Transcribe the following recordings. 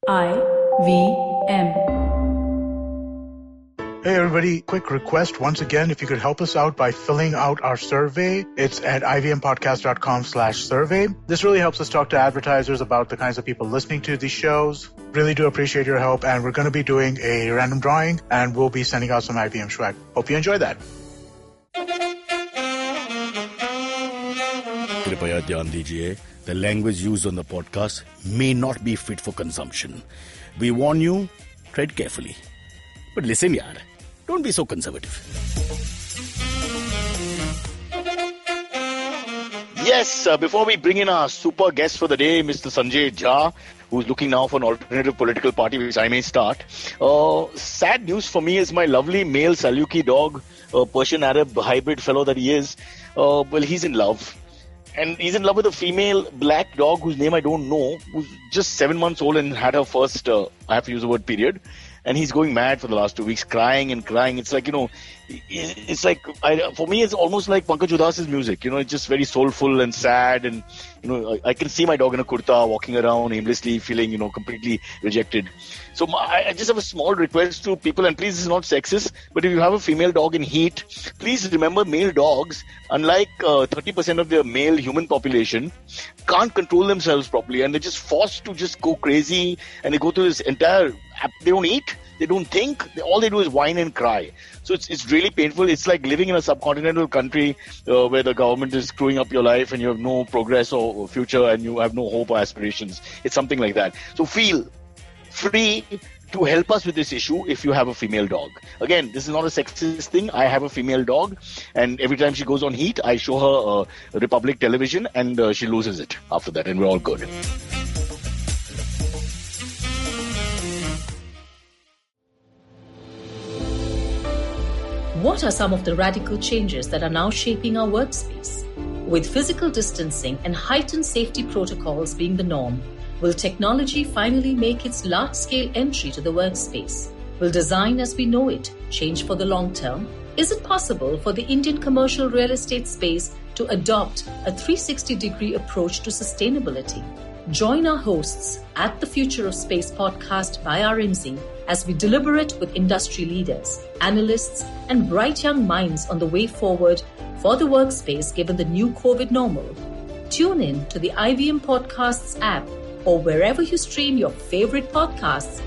IVM. Hey everybody, quick request once again, if you could help us out by filling out our survey. It's at ivmpodcast.com/survey. This really helps us talk to advertisers about the kinds of people listening to these shows. Really do appreciate your help, and we're going to be doing a random drawing, and we'll be sending out some IVM swag. Hope you enjoy that. कृपया ध्यान दीजिए, the language used on the podcast may not be fit for consumption. We warn you, tread carefully. But listen, yaar, don't be so conservative. Yes, before we bring in our super guest for the day, Mr. Sanjay Jha, who's looking now for an alternative political party, which I may start. Sad news for me is my lovely male Saluki dog, Persian Arab hybrid fellow that he is. Well, he's in love. And he's in love with a female black dog whose name I don't know, who's just 7 months old and had her first, I have to use the word, period. And he's going mad for the last 2 weeks, crying and crying. It's like, it's like, for me, it's almost like Pankaj Udas's music. It's just very soulful and sad. And, I can see my dog in a kurta walking around aimlessly, feeling, completely rejected. So I just have a small request to people, and please, this is not sexist, but if you have a female dog in heat, please remember male dogs, unlike 30% of the male human population, can't control themselves properly, and they're just forced to just go crazy, and they go through this entire, they don't eat, they don't think, all they do is whine and cry. So it's really painful. It's like living in a subcontinental country where the government is screwing up your life and you have no progress or future and you have no hope or aspirations. It's something like that. So feel free to help us with this issue if you have a female dog. Again, this is not a sexist thing. I have a female dog, and every time she goes on heat, I show her Republic television, and she loses it after that, and we're all good. What are some of the radical changes that are now shaping our workspace? With physical distancing and heightened safety protocols being the norm, will technology finally make its large-scale entry to the workspace? Will design as we know it change for the long term? Is it possible for the Indian commercial real estate space to adopt a 360-degree approach to sustainability? Join our hosts at the Future of Space podcast by RMZ as we deliberate with industry leaders, analysts, and bright young minds on the way forward for the workspace given the new COVID normal. Tune in to the IVM Podcasts app or wherever you stream your favorite podcasts.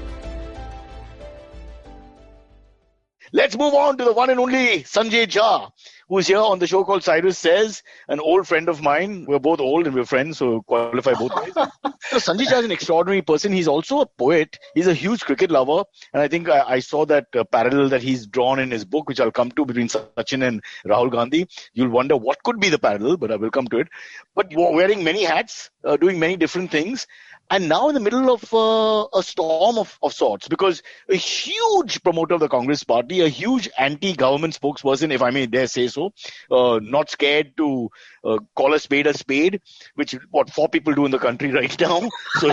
Let's move on to the one and only Sanjay Jha, who is here on the show called Cyrus Says, an old friend of mine. We're both old and we're friends, so qualify both ways. Sanjay Jha is an extraordinary person. He's also a poet. He's a huge cricket lover. And I think I saw that parallel that he's drawn in his book, which I'll come to, between Sachin and Rahul Gandhi. You'll wonder what could be the parallel, but I will come to it. But wearing many hats, doing many different things. And now in the middle of a storm of sorts, because a huge promoter of the Congress party, a huge anti-government spokesperson, if I may dare say so, not scared to call a spade, which what 4 people do in the country right now. So,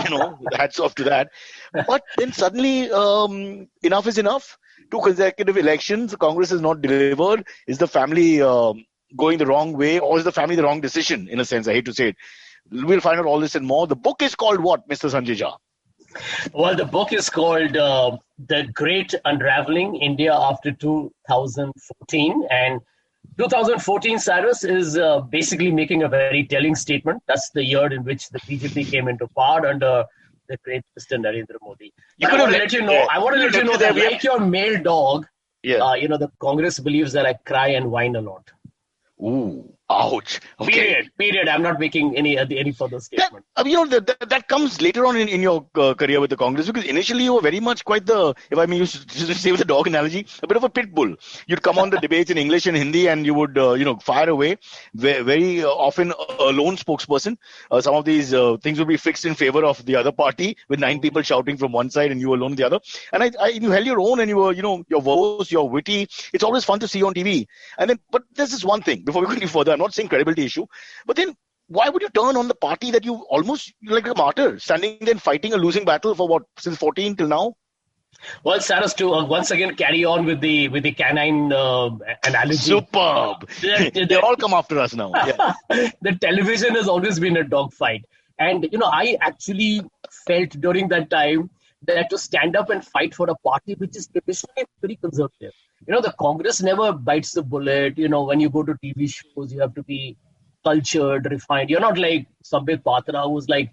hats off to that. But then suddenly, enough is enough. 2 consecutive elections, Congress has not delivered. Is the family going the wrong way, or is the family the wrong decision, in a sense? I hate to say it. We'll find out all this and more. The book is called what, Mr. Sanjay Jha? Well, the book is called The Great Unravelling, India After 2014. And 2014, Cyrus, is basically making a very telling statement. That's the year in which the BJP came into power under the great Mr. Narendra Modi. I want to let you know that like your male dog, the Congress believes that I cry and whine a lot. Ooh. Ouch. Okay. Period. I'm not making any further statement. That comes later on in your career with the Congress, because initially you were very much quite the, if I may use to say with the dog analogy, a bit of a pit bull. You'd come on the debates in English and Hindi and you would, fire away. Very often a lone spokesperson. Some of these things would be fixed in favor of the other party with 9 people shouting from one side and you alone the other. And you held your own and you were, your verbose, you're witty. It's always fun to see you on TV. And then, but there's this one thing before we go any further. I'm not saying credibility issue, but then why would you turn on the party that you almost like a martyr, standing there and fighting a losing battle for what, since 14 till now? Well, Cyrus, to once again carry on with the canine analogy. Superb. They all come after us now. Yeah. The television has always been a dog fight. And, I actually felt during that time that to stand up and fight for a party which is traditionally very conservative. The Congress never bites the bullet. When you go to TV shows, you have to be cultured, refined. You're not like Sambit Patra, who's like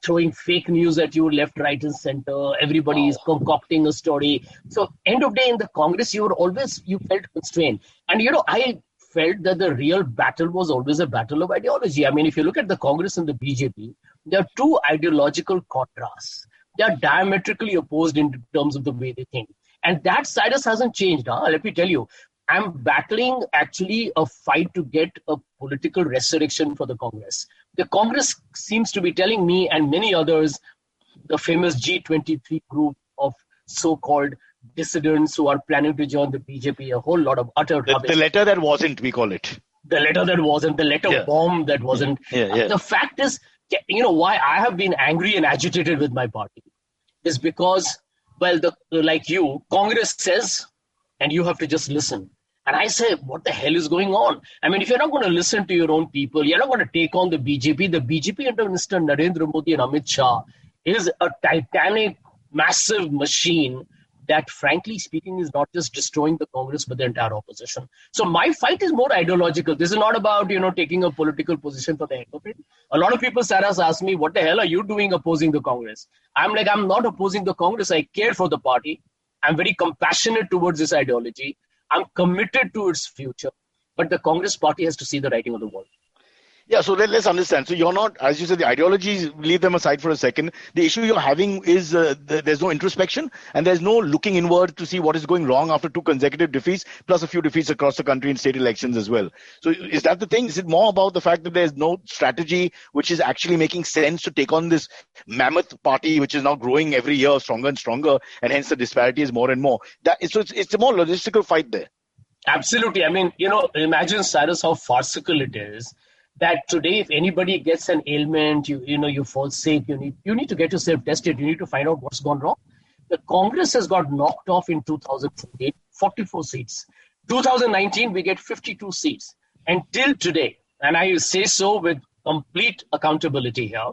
throwing fake news at you left, right, and center. Everybody is concocting a story. So end of day in the Congress, you felt constrained. And, I felt that the real battle was always a battle of ideology. I mean, if you look at the Congress and the BJP, there are two ideological contrasts. They are diametrically opposed in terms of the way they think. And that Cyrus hasn't changed. Let me tell you, I'm battling actually a fight to get a political resurrection for the Congress. The Congress seems to be telling me and many others, the famous G23 group of so-called dissidents who are planning to join the BJP, a whole lot of utter rubbish. The letter that wasn't, we call it. The letter that wasn't, the letter bomb that wasn't. The fact is, why I have been angry and agitated with my party is because, like you, Congress says, and you have to just listen. And I say, what the hell is going on? I mean, if you're not going to listen to your own people, you're not going to take on the BJP. The BJP under Mr. Narendra Modi and Amit Shah is a titanic, massive machine that, frankly speaking, is not just destroying the Congress, but the entire opposition. So my fight is more ideological. This is not about, taking a political position for the heck of it. A lot of people, Cyrus, ask me, what the hell are you doing opposing the Congress? I'm like, I'm not opposing the Congress. I care for the party. I'm very compassionate towards this ideology. I'm committed to its future. But the Congress party has to see the writing on the wall. Yeah, so let's understand. So you're not, as you said, the ideologies, leave them aside for a second. The issue you're having is there's no introspection and there's no looking inward to see what is going wrong after two consecutive defeats, plus a few defeats across the country in state elections as well. So is that the thing? Is it more about the fact that there's no strategy which is actually making sense to take on this mammoth party, which is now growing every year stronger and stronger, and hence the disparity is more and more? So it's a more logistical fight there. Absolutely. I mean, imagine, Cyrus, how farcical it is. That today, if anybody gets an ailment, you fall sick, you need to get yourself tested. You need to find out what's gone wrong. The Congress has got knocked off in 2008, 44 seats. 2019, we get 52 seats. And till today, and I say so with complete accountability here,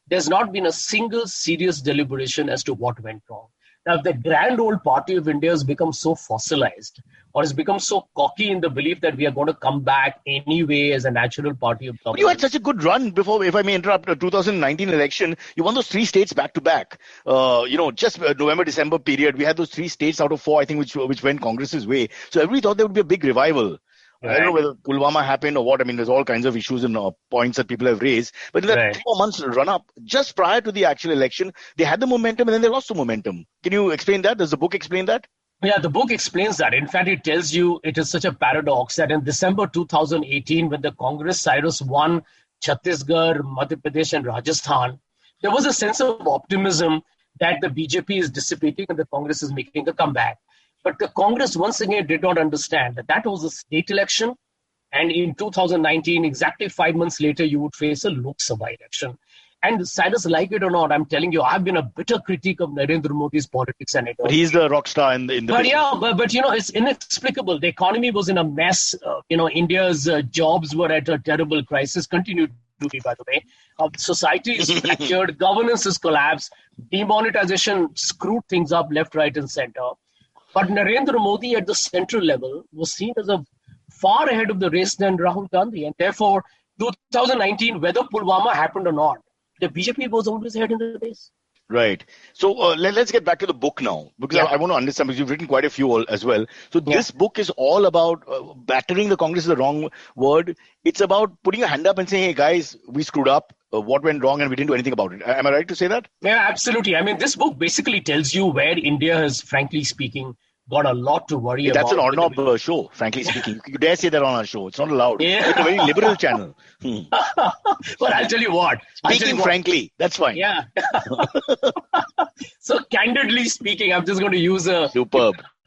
there's not been a single serious deliberation as to what went wrong. Now, if the grand old party of India has become so fossilized or has become so cocky in the belief that we are going to come back anyway as a natural party of government. But you had such a good run before, if I may interrupt, the 2019 election. You won those three states back to back. Just November, December period, we had those three states out of four, I think, which went Congress's way. So everybody thought there would be a big revival. Right. I don't know whether Pulwama happened or what. I mean, there's all kinds of issues and points that people have raised. But in that 4 months run up, just prior to the actual election, they had the momentum and then they lost the momentum. Can you explain that? Does the book explain that? Yeah, the book explains that. In fact, it tells you it is such a paradox that in December 2018, when the Congress, Cyrus, won Chhattisgarh, Madhya Pradesh and Rajasthan, there was a sense of optimism that the BJP is dissipating and the Congress is making a comeback. But the Congress once again did not understand that that was a state election. And in 2019, exactly 5 months later, you would face a Lok Sabha election. And Cyrus, like it or not, I'm telling you, I've been a bitter critic of Narendra Modi's politics and But he's the rock star in the But yeah, but it's inexplicable. The economy was in a mess. India's jobs were at a terrible crisis, continued to be, by the way. Society is fractured, governance has collapsed, demonetization screwed things up left, right, and center. But Narendra Modi at the central level was seen as a far ahead of the race than Rahul Gandhi. And therefore, 2019, whether Pulwama happened or not, the BJP was always ahead in the race. Right. So let's get back to the book now, because I want to understand, because you've written quite a few as well. So this book is all about battering the Congress is the wrong word. It's about putting a hand up and saying, hey, guys, we screwed up. What went wrong and we didn't do anything about it. Am I right to say that? Yeah, absolutely. I mean, this book basically tells you where India has, frankly speaking, got a lot to worry about. That's an Arnab show, frankly speaking. You dare say that on our show. It's not allowed. Yeah. It's a very liberal channel. But I'll tell you what. Frankly, that's fine. Yeah. So candidly speaking, I'm just going to use a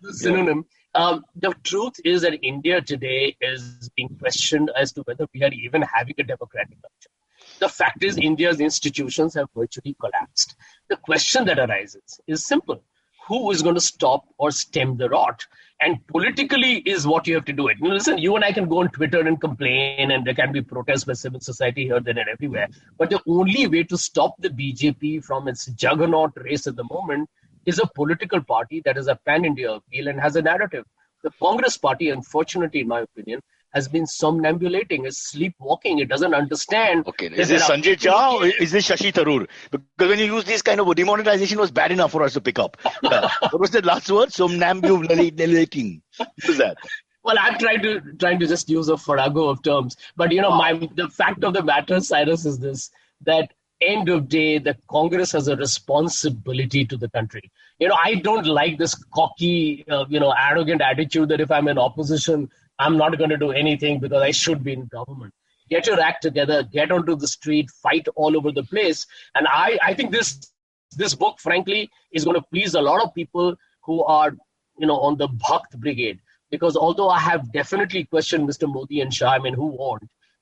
synonym. The truth is that India today is being questioned as to whether we are even having a democratic culture. The fact is, India's institutions have virtually collapsed. The question that arises is simple. Who is going to stop or stem the rot? And politically is what you have to do it. Listen, you and I can go on Twitter and complain, and there can be protests by civil society here, there, and everywhere. But the only way to stop the BJP from its juggernaut race at the moment is a political party that is a pan-India appeal and has a narrative. The Congress party, unfortunately, in my opinion, has been somnambulating, is sleepwalking. It doesn't understand. Okay, is this Sanjay Jha or is this Shashi Tharoor? Because when you use these kind of demonetization was bad enough for us to pick up. What was the last word? Somnambulating. What is that? Well, I'm trying to just use a farrago of terms. But, the fact of the matter, Cyrus, is this, that end of day, the Congress has a responsibility to the country. I don't like this cocky, arrogant attitude that if I'm in opposition, I'm not going to do anything because I should be in government. Get your act together, get onto the street, fight all over the place. And I think this book, frankly, is going to please a lot of people who are, on the Bhakt brigade. Because although I have definitely questioned Mr. Modi and Shah, who won,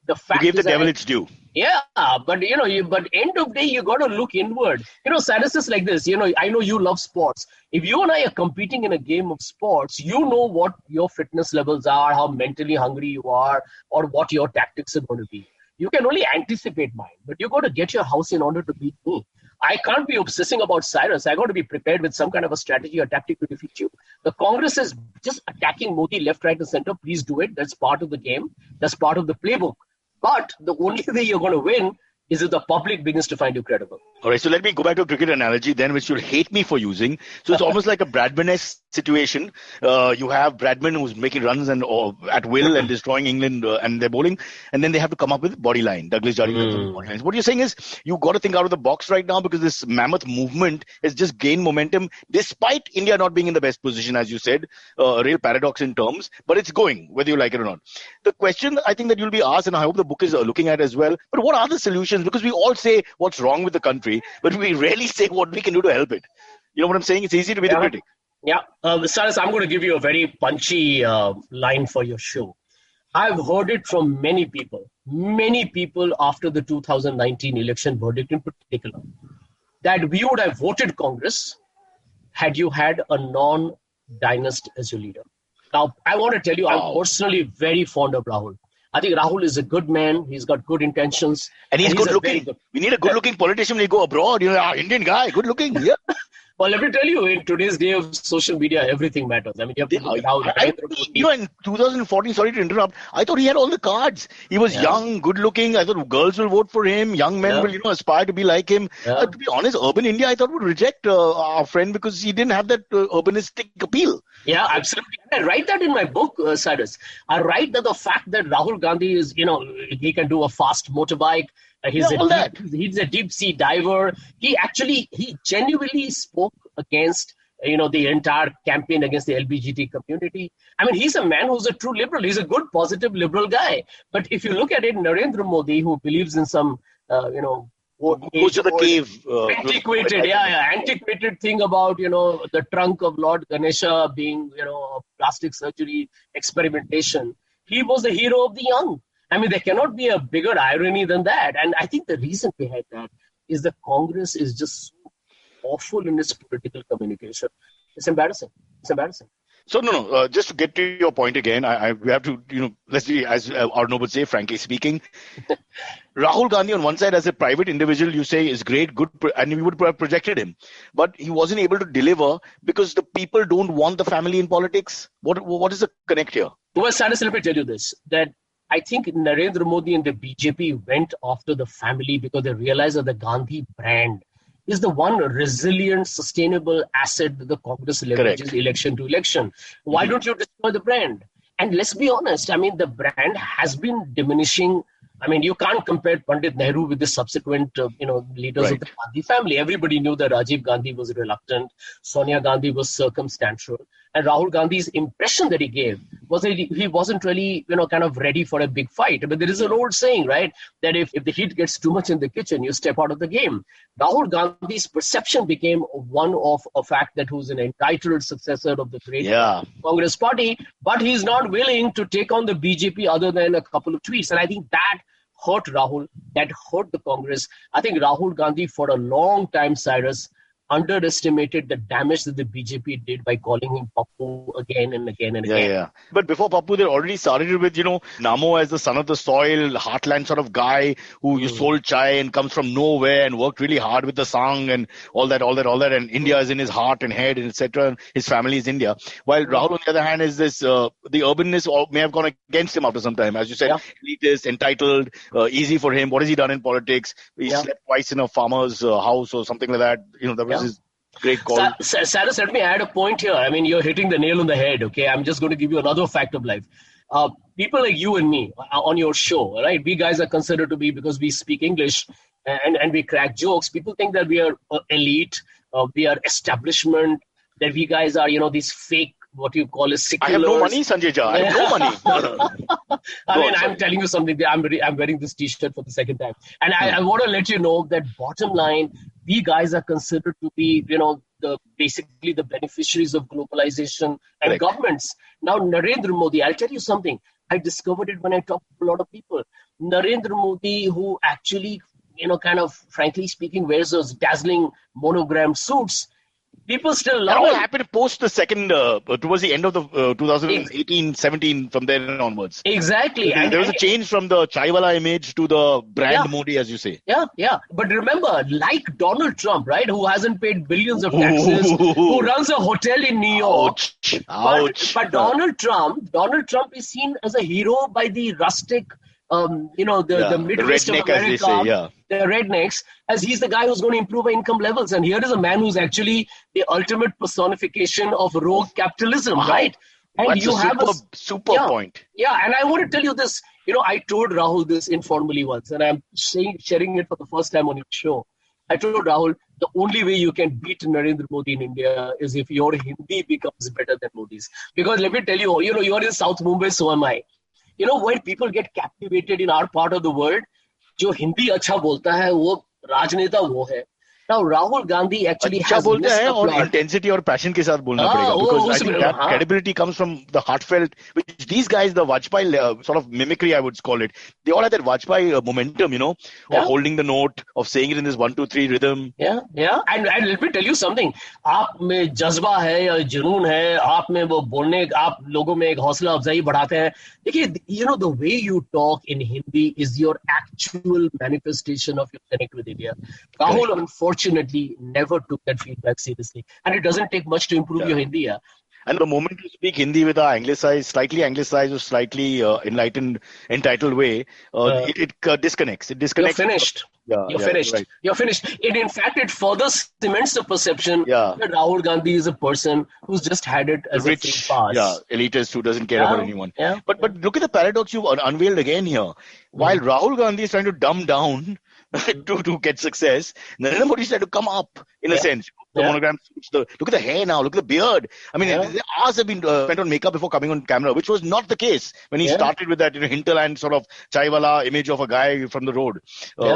the fact you gave the devil its due. Yeah, but but end of day, you got to look inward. Cyrus is like this. I know you love sports. If you and I are competing in a game of sports, you know what your fitness levels are, how mentally hungry you are, or what your tactics are going to be. You can only anticipate mine, but you got to get your house in order to beat me. I can't be obsessing about Cyrus. I got to be prepared with some kind of a strategy or tactic to defeat you. The Congress is just attacking Modi left, right, and center. Please do it. That's part of the game. That's part of the playbook. But the only way you're going to win is if the public begins to find you credible. All right, so let me go back to a cricket analogy then, which you'll hate me for using. So it's almost like a Bradman-esque situation. You have Bradman who's making runs and at will and destroying England and they're bowling. And then they have to come up with body line. Douglas Jari body lines. What you're saying is you got to think out of the box right now because this mammoth movement has just gained momentum despite India not being in the best position, as you said. A real paradox in terms, but it's going, whether you like it or not. The question I think that you'll be asked, and I hope the book is looking at as well, but what are the solutions? Because we all say what's wrong with the country, but we rarely say what we can do to help it. You know what I'm saying? It's easy to be the critic. Yeah. Cyrus, I'm going to give you a very punchy line for your show. I've heard it from many people after the 2019 election verdict in particular, that we would have voted Congress had you had a non-dynast as your leader. Now, I want to tell you, I'm personally very fond of Rahul. I think Rahul is a good man. He's got good intentions. And he's good looking. We need a good looking politician when you go abroad. Indian guy, good looking. Yeah. Well, let me tell you, in today's day of social media, everything matters. I mean, you have to look at how in 2014, sorry to interrupt, I thought he had all the cards. He was young, good looking. I thought girls will vote for him. Young men will, aspire to be like him. To be honest, urban India, I thought would reject our friend because he didn't have that urbanistic appeal. Yeah, absolutely. I write that in my book, Cyrus. I write that the fact that Rahul Gandhi is, he can do a fast motorbike. He's a deep sea diver. He genuinely spoke against, the entire campaign against the LGBT community. I mean, he's a man who's a true liberal. He's a good, positive, liberal guy. But if you look at it, Narendra Modi, who believes in some, goes to the cave. Antiquated thing about, the trunk of Lord Ganesha being, a plastic surgery experimentation. He was the hero of the young. I mean, there cannot be a bigger irony than that. And I think the reason behind that is the Congress is just so awful in its political communication. It's embarrassing. So, just to get to your point again, we have to, let's be, as Arnaud would say, frankly speaking, Rahul Gandhi on one side as a private individual, you say is great, good, and we would have projected him. But he wasn't able to deliver because the people don't want the family in politics. What is the connect here? Well, Cyrus, let me tell you this, that I think Narendra Modi and the BJP went after the family because they realized that the Gandhi brand is the one resilient, sustainable asset that the Congress leverages election to election. Why don't you destroy the brand? And let's be honest, I mean, the brand has been diminishing. I mean, you can't compare Pandit Nehru with the subsequent, leaders of the Gandhi family. Everybody knew that Rajiv Gandhi was reluctant. Sonia Gandhi was circumstantial. And Rahul Gandhi's impression that he gave was that he wasn't really, kind of ready for a big fight. But there is an old saying, right, that if the heat gets too much in the kitchen, you step out of the game. Rahul Gandhi's perception became one of a fact that who's an entitled successor of the great Congress party, but he's not willing to take on the BJP other than a couple of tweets. And I think that hurt Rahul, that hurt the Congress. I think Rahul Gandhi for a long time, Cyrus, underestimated the damage that the BJP did by calling him Pappu again and again and again. Yeah. But before Pappu, they already started with, Namo as the son of the soil, heartland sort of guy who sold chai and comes from nowhere and worked really hard with the Sangh and all that. And India is in his heart and head, and etc. And his family is India. While Rahul, on the other hand, is this, the urbanness may have gone against him after some time. As you said, elitist, entitled, easy for him. What has he done in politics? He slept twice in a farmer's house or something like that. That was his great call. Cyrus, let me add a point here. I mean, you're hitting the nail on the head, okay? I'm just going to give you another fact of life. People like you and me on your show, right? We guys are considered to be, because we speak English and we crack jokes, people think that we are elite, we are establishment, that we guys are, these fake, what you call as seculars. I have no money, Sanjay Jha. I have no money. I'm telling you something. I'm wearing this T-shirt for the second time. And I want to let you know that bottom line, we guys are considered to be, basically the beneficiaries of globalization and governments. Now, Narendra Modi, I'll tell you something. I discovered it when I talked to a lot of people. Narendra Modi, who actually, kind of, frankly speaking, wears those dazzling monogrammed suits, people still love it. What happened post the second, towards the end of the 2018-17, from there onwards? Exactly. There was a change from the Chaiwala image to the brand Modi, as you say. Yeah. But remember, like Donald Trump, right, who hasn't paid billions of taxes, who runs a hotel in New York. Ouch. But Donald Trump is seen as a hero by the rustic, the Midwest of America, as they say, the rednecks, as he's the guy who's going to improve our income levels. And here is a man who's actually the ultimate personification of rogue capitalism, right? And that's a super point. Yeah, and I want to tell you this. I told Rahul this informally once, and I'm sharing it for the first time on your show. I told Rahul, the only way you can beat Narendra Modi in India is if your Hindi becomes better than Modi's. Because let me tell you, you're in South Mumbai, so am I. When people get captivated in our part of the world, जो हिंदी अच्छा बोलता है वो राजनेता वो है. Now Rahul Gandhi actually has बोलता है और intensity और passion के साथ बोलना पड़ेगा, because I think that credibility comes from the heartfelt, which these guys, the Vajpayee sort of mimicry, I would call it, they all had that Vajpayee momentum, of holding the note, of saying it in this 1-2-3 rhythm. And let me tell you something, आप में जज्बा है या जुनून है, आप में वो बोलने, आप लोगों में एक हौसला अफजाई बढ़ाते हैं. देखिए, the way you talk in Hindi is your actual manifestation of your connect with India. Rahul, unfortunately, never took that feedback seriously. And it doesn't take much to improve your Hindi. And the moment you speak Hindi with a slightly anglicized or slightly enlightened, entitled way, it disconnects. It disconnects. You're finished. You're finished. Right. You're finished. In fact, it further cements the perception that Rahul Gandhi is a person who's just had it as a free pass. Elitist who doesn't care about anyone. But look at the paradox you've unveiled again here. While Rahul Gandhi is trying to dumb down to get success, Narendra Modi is trying to come up in a sense. The monogram, look at the hair now, look at the beard. I mean, hours have been spent on makeup before coming on camera, which was not the case when he started with that hinterland sort of chaiwala image of a guy from the road,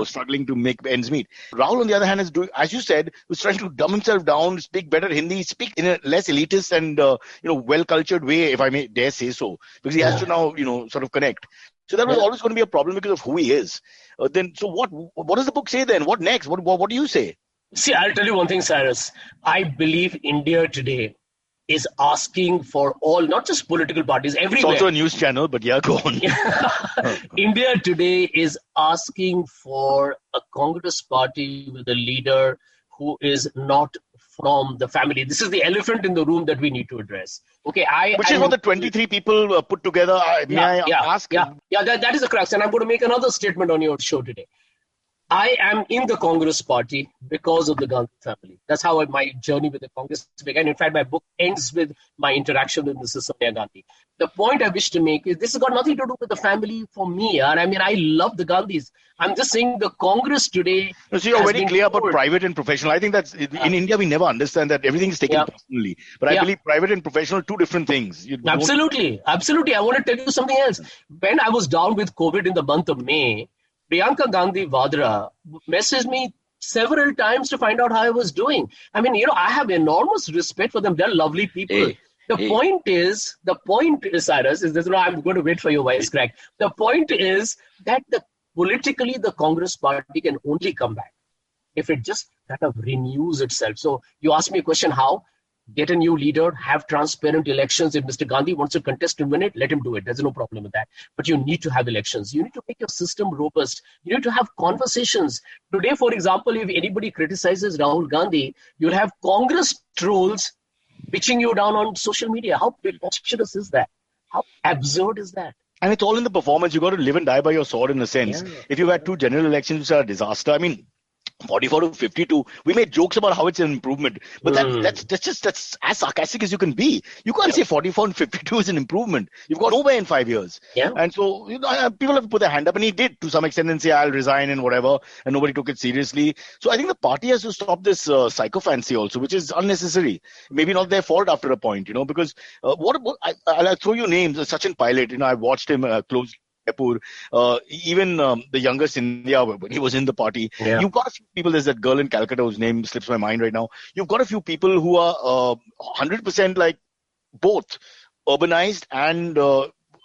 struggling to make ends meet. Rahul, on the other hand, is doing, as you said, was trying to dumb himself down, speak better Hindi, speak in a less elitist and well-cultured way, if I may dare say so, because he has to now sort of connect. So that was always going to be a problem because of who he is. So what does the book say then? What next? What do you say? See, I'll tell you one thing, Cyrus. I believe India today is asking for all, not just political parties, everywhere. It's also a news channel, but go on. India today is asking for a Congress party with a leader who is not from the family. This is the elephant in the room that we need to address. Okay, which is what the 23 people put together. May I ask? That is the crux. And I'm going to make another statement on your show today. I am in the Congress party because of the Gandhi family. That's how my journey with the Congress began. In fact, my book ends with my interaction with Mrs. Sonia Gandhi. The point I wish to make is this has got nothing to do with the family for me. I mean, I love the Gandhis. I'm just saying the Congress today. So you're very clear about private and professional. I think that's in India, we never understand that everything is taken personally. But I believe private and professional, two different things. Absolutely. I want to tell you something else. When I was down with COVID in the month of May, Priyanka Gandhi Vadra messaged me several times to find out how I was doing. I mean, I have enormous respect for them. They're lovely people. The point is, Cyrus, is this. I'm going to wait for your voice crack. The point is that politically, the Congress party can only come back if it just kind of renews itself. So you ask me a question, how? Get a new leader, have transparent elections. If Mr. Gandhi wants to contest and win it, let him do it. There's no problem with that. But you need to have elections. You need to make your system robust. You need to have conversations. Today, for example, if anybody criticizes Rahul Gandhi, you'll have Congress trolls pitching you down on social media. How preposterous is that? How absurd is that? And it's all in the performance. You got to live and die by your sword in a sense. Yeah. If you've had 2 general elections which are a disaster, I mean, 44 to 52, we made jokes about how it's an improvement, but that's as sarcastic as you can be. You can't say 44 and 52 is an improvement. You've got nowhere in 5 years. Yeah. And so, people have to put their hand up, and he did to some extent and say, I'll resign and whatever, and nobody took it seriously. So I think the party has to stop this sycophancy also, which is unnecessary. Maybe not their fault after a point, because I'll throw you names. Sachin Pilot, I watched him closely. Even the younger India, when he was in the party, you've got a few people. There's that girl in Calcutta whose name slips my mind right now. You've got a few people who are 100% like both urbanized and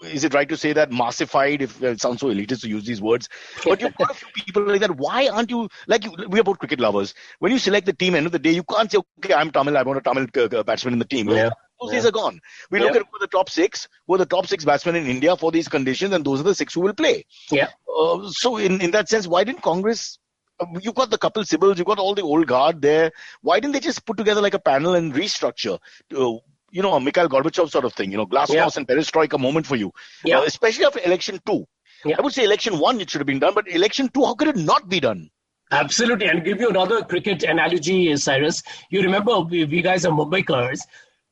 is it right to say that massified, if it sounds so elitist to use these words, but you've got a few people like that. Why aren't you, we are both cricket lovers. When you select the team, end of the day, you can't say, okay, I'm Tamil, I want a Tamil batsman in the team. Those days are gone. We look at who are the top 6, batsmen in India for these conditions, and those are the 6 who will play. So in that sense, why didn't Congress, you've got the Kapil Sibals, you've got all the old guard there, why didn't they just put together like a panel and restructure? A Mikhail Gorbachev sort of thing, Glasnost and Perestroika moment for you, especially after election 2. I would say election 1 it should have been done, but election 2, how could it not be done? Absolutely. And give you another cricket analogy, Cyrus. You remember, we guys are Mumbaikars.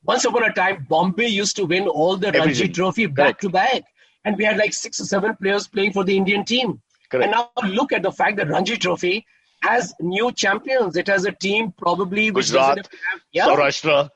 Once upon a time, Bombay used to win all the Ranji Trophy back to back. And we had like 6 or 7 players playing for the Indian team. Correct. And now look at the fact that Ranji Trophy has new champions. It has a team probably which Gujarat, Saurashtra.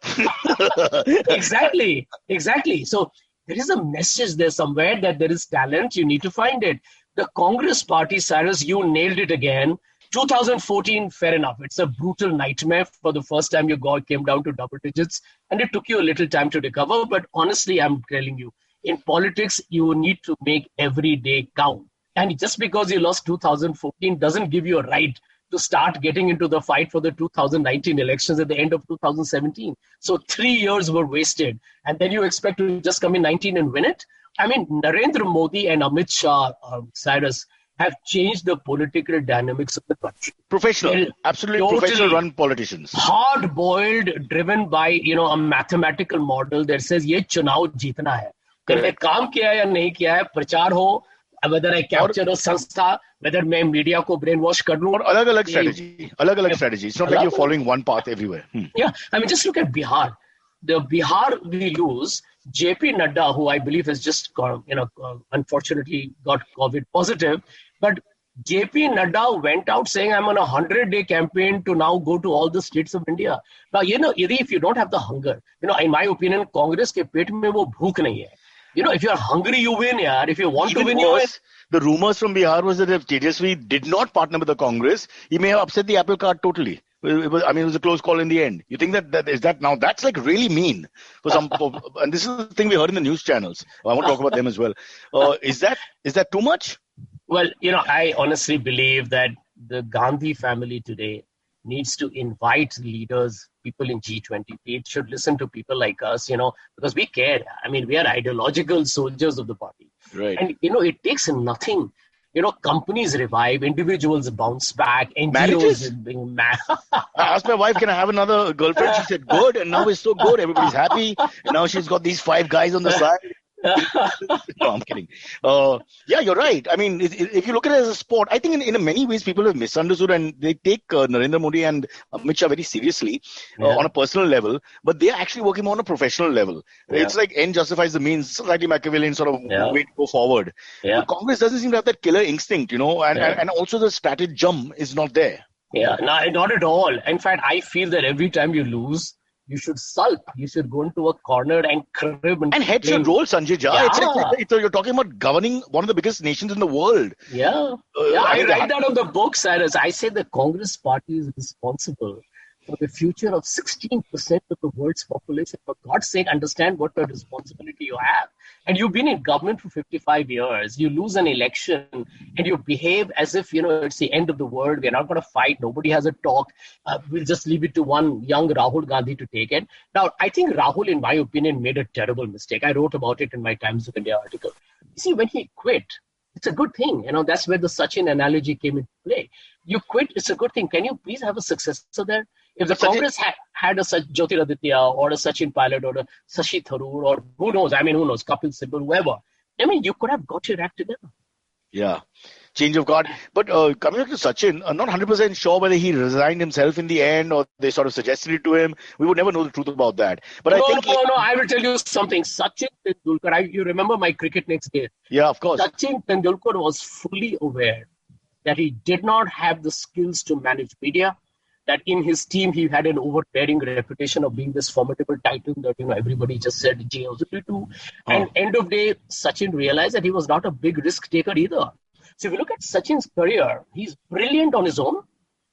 Exactly. So there is a message there somewhere that there is talent. You need to find it. The Congress party, Cyrus, you nailed it again. 2014, fair enough. It's a brutal nightmare. For the first time, came down to double digits, and it took you a little time to recover. But honestly, I'm telling you, in politics, you need to make every day count. And just because you lost 2014 doesn't give you a right to start getting into the fight for the 2019 elections at the end of 2017. So 3 years were wasted. And then you expect to just come in 19 and win it? I mean, Narendra Modi and Amit Shah, Cyrus, have changed the political dynamics of the country. Professional, absolutely totally professional run politicians. Hard-boiled, driven by, a mathematical model that says, ye chunav jeetna hai. मैंने काम किया है या नहीं किया है, प्रचार हो, whether I capture a संस्था, whether मैं मीडिया को brain wash कर लूं. अलग-अलग strategy. It's not like you're following one path everywhere. Yeah, I mean, just look at Bihar. The Bihar we lose, JP Nadda, who I believe has just unfortunately got COVID positive, but JP Nadda went out saying, I'm on a 100-day campaign to now go to all the states of India. Now, if you don't have the hunger, in my opinion, Congress ke pet mein wo bhook nahi hai. If you're hungry, you win, yaar. If you want to win, you win. The rumors from Bihar was that if Tejasvi did not partner with the Congress, he may have upset the apple cart totally. It was a close call in the end. You think that's like really mean for some, and this is the thing we heard in the news channels. I want to talk about them as well. Is that too much? Well, I honestly believe that the Gandhi family today needs to invite leaders, people in G20. It should listen to people like us, because we care. I mean, we are ideological soldiers of the party. Right. And, it takes nothing. Companies revive, individuals bounce back, NGOs being mad. I asked my wife, can I have another girlfriend? She said, good. And now it's so good. Everybody's happy. And now she's got these 5 guys on the side. No, I'm kidding. Yeah, you're right. I mean, if you look at it as a sport, I think in many ways people have misunderstood and they take Narendra Modi and Amit Shah very seriously on a personal level, but they are actually working on a professional level. Yeah. It's like end justifies the means, slightly Machiavellian sort of way to go forward. Yeah. Congress doesn't seem to have that killer instinct, and also the stratagem is not there. Yeah, not at all. In fact, I feel that every time you lose, you should sulk. You should go into a corner and crib. And heads should roll, Sanjay Jha. Yeah. You're talking about governing one of the biggest nations in the world. Yeah. I write that on the book, Cyrus. I say the Congress party is responsible for the future of 16% of the world's population. For God's sake, understand what a responsibility you have. And you've been in government for 55 years. You lose an election and you behave as if, it's the end of the world. We're not going to fight. Nobody has a talk. We'll just leave it to one young Rahul Gandhi to take it. Now, I think Rahul, in my opinion, made a terrible mistake. I wrote about it in my Times of India article. You see, when he quit, it's a good thing. That's where the Sachin analogy came into play. You quit, it's a good thing. Can you please have a successor there? If the Congress had a such Jyotiraditya or a Sachin Pilot or a Shashi Tharoor or who knows, Kapil Sibal, whoever. You could have got your act together. Yeah. Change of guard. But coming back to Sachin, I'm not 100% sure whether he resigned himself in the end or they sort of suggested it to him. We would never know the truth about that. But No, I will tell you something. Sachin Tendulkar, you remember my Cricket Next Day? Yeah, of course. Sachin Tendulkar was fully aware that he did not have the skills to manage media, that in his team he had an overbearing reputation of being this formidable titan that everybody just said to. And end of day, Sachin realized that he was not a big risk taker either. So if you look at Sachin's career, he's brilliant on his own,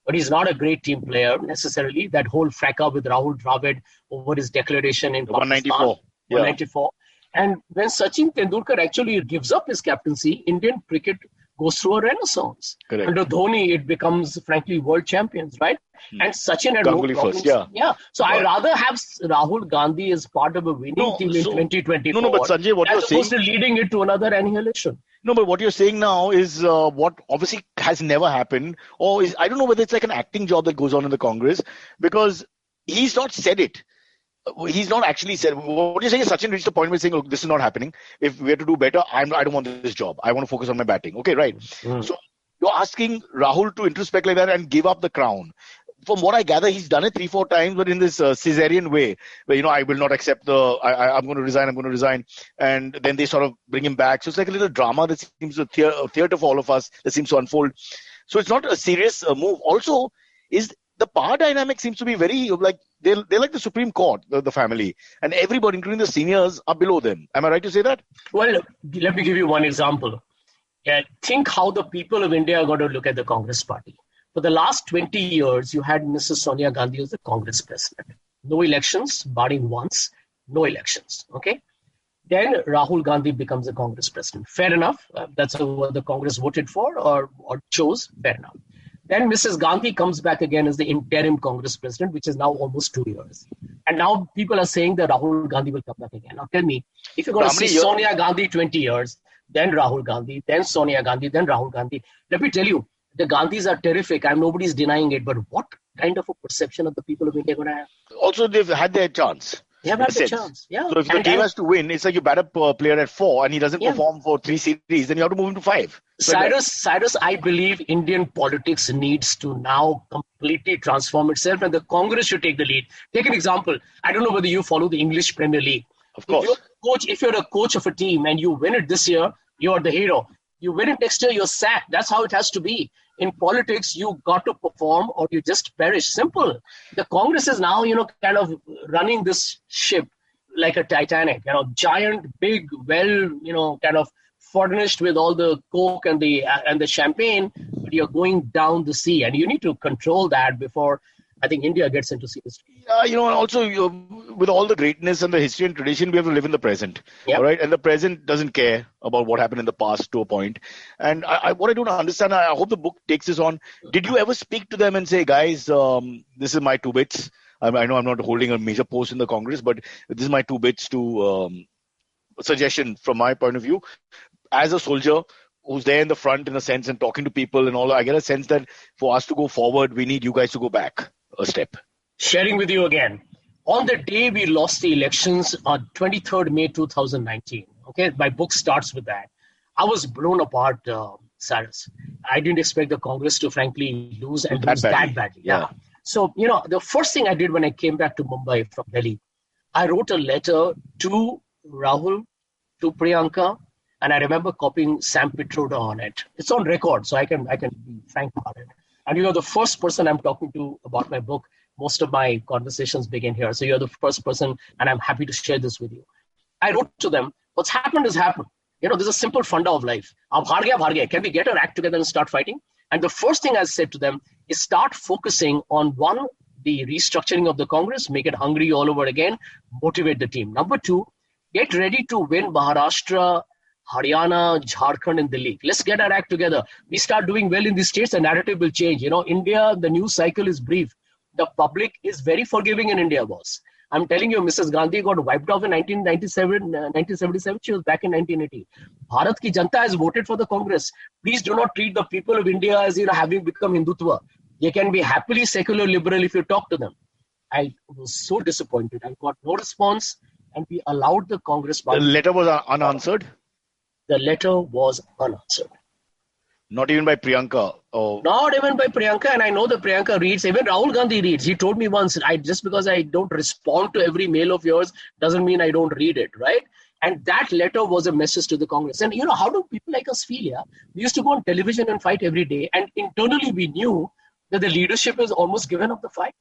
but he's not a great team player necessarily. That whole fracas with Rahul Dravid over his declaration in 194. 194. And when Sachin Tendulkar actually gives up his captaincy, Indian cricket goes through a renaissance. Correct. Under Dhoni, it becomes, frankly, world champions, right? And Sachin had no problems. First, yeah. So I'd rather have Rahul Gandhi as part of a winning team in 2024 but Sanjay, what you're saying, as opposed to leading it to another annihilation. No, but what you're saying now is what obviously has never happened, or is, I don't know whether it's like an acting job that goes on in the Congress, because he's not said it. He's not actually said. What you're saying is Sachin reached the point where saying, look, this is not happening. If we have to do better, I don't want this job. I want to focus on my batting. Okay, right. So you're asking Rahul to introspect like that and give up the crown. From what I gather, he's done it 3-4 times, but in this Caesarean way, where, I will not accept I'm going to resign. And then they sort of bring him back. So it's like a little drama that seems a theater for all of us that seems to unfold. So it's not a serious move. Also, is the power dynamic seems to be very, like, they're like the Supreme Court, the family. And everybody, including the seniors, are below them. Am I right to say that? Well, let me give you one example. Think how the people of India are going to look at the Congress party. For the last 20 years, you had Mrs. Sonia Gandhi as the Congress president. No elections, barring once, no elections. Okay. Then Rahul Gandhi becomes the Congress president. Fair enough. That's what the Congress voted for or chose. Fair enough. Then Mrs. Gandhi comes back again as the interim Congress president, which is now almost 2 years. And now people are saying that Rahul Gandhi will come back again. Now tell me, if you're going to see Sonia Gandhi 20 years, then Rahul Gandhi, then Sonia Gandhi, then Rahul Gandhi, let me tell you, the Gandhis are terrific. Nobody's denying it. But what kind of a perception of the people of India going to have? Also, they've had their chance. They have had their chance. Yeah. So if your team has to win, it's like you bat a player at 4 and he doesn't perform for 3 series, then you have to move him to 5. Cyrus, I believe Indian politics needs to now completely transform itself, and the Congress should take the lead. Take an example. I don't know whether you follow the English Premier League. Of course. If you're a coach of a team and you win it this year, you're the hero. You win it next year, you're sacked. That's how it has to be. In politics, you got to perform or you just perish. Simple. The Congress is now, kind of running this ship like a Titanic, giant, big, well, kind of furnished with all the coke and the champagne, but you're going down the sea, and you need to control that before I think India gets into serious. Also with all the greatness and the history and tradition, we have to live in the present. Yep. All right. And the present doesn't care about what happened in the past to a point. And what I don't understand, I hope the book takes this on. Did you ever speak to them and say, guys, this is my 2 bits. I know I'm not holding a major post in the Congress, but this is my 2 bits to suggestion from my point of view. As a soldier who's there in the front in a sense and talking to people and all, I get a sense that for us to go forward, we need you guys to go back a step. Sharing with you again. On the day we lost the elections on 23rd May 2019, okay, my book starts with that. I was blown apart, Cyrus. I didn't expect the Congress to frankly lose and lose that badly. Yeah. So, the first thing I did when I came back to Mumbai from Delhi, I wrote a letter to Rahul, to Priyanka, and I remember copying Sam Pitroda on it. It's on record, so I can be frank about it. And you're the first person I'm talking to about my book. Most of my conversations begin here. So you're the first person, and I'm happy to share this with you. I wrote to them, what's happened has happened. There's a simple funda of life. Can we get our act together and start fighting? And the first thing I said to them is start focusing on one the restructuring of the Congress, make it hungry all over again, motivate the team. Number 2, get ready to win Maharashtra, Haryana, Jharkhand in the league. Let's get our act together. We start doing well in these states, the narrative will change. India, the news cycle is brief. The public is very forgiving in India, boss. I'm telling you, Mrs. Gandhi got wiped off in 1977. She was back in 1980. Bharat ki Janta has voted for the Congress. Please do not treat the people of India as having become Hindutva. They can be happily secular liberal if you talk to them. I was so disappointed. I got no response, and we allowed the Congress party. The letter was unanswered? The letter was unanswered. Not even by Priyanka? Not even by Priyanka, and I know that Priyanka reads. Even Rahul Gandhi reads. He told me once, just because I don't respond to every mail of yours doesn't mean I don't read it, right? And that letter was a message to the Congress. And how do people like us feel? Yeah, we used to go on television and fight every day, and internally we knew that the leadership has almost given up the fight.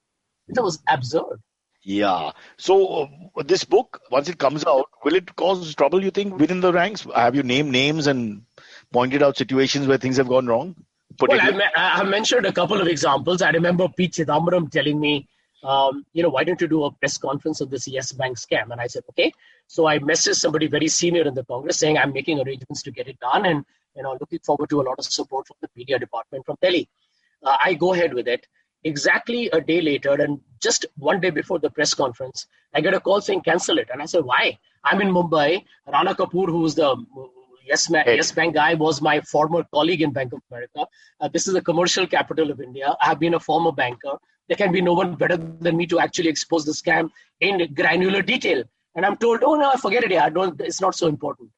It was absurd. Yeah. So this book, once it comes out, will it cause trouble, you think, within the ranks? Have you named names and pointed out situations where things have gone wrong? Well, I mentioned a couple of examples. I remember P. Chidambaram telling me, why don't you do a press conference of this Yes Bank scam? And I said, okay. So I messaged somebody very senior in the Congress saying, I'm making arrangements to get it done, and looking forward to a lot of support from the media department from Delhi. I go ahead with it. Exactly a day later, and just one day before the press conference, I get a call saying cancel it. And I said, why? I'm in Mumbai. Rana Kapoor, who was the Yes Bank guy, was my former colleague in Bank of America. This is the commercial capital of India. I have been a former banker. There can be no one better than me to actually expose the scam in granular detail. And I'm told, oh no, forget it. It's not so important.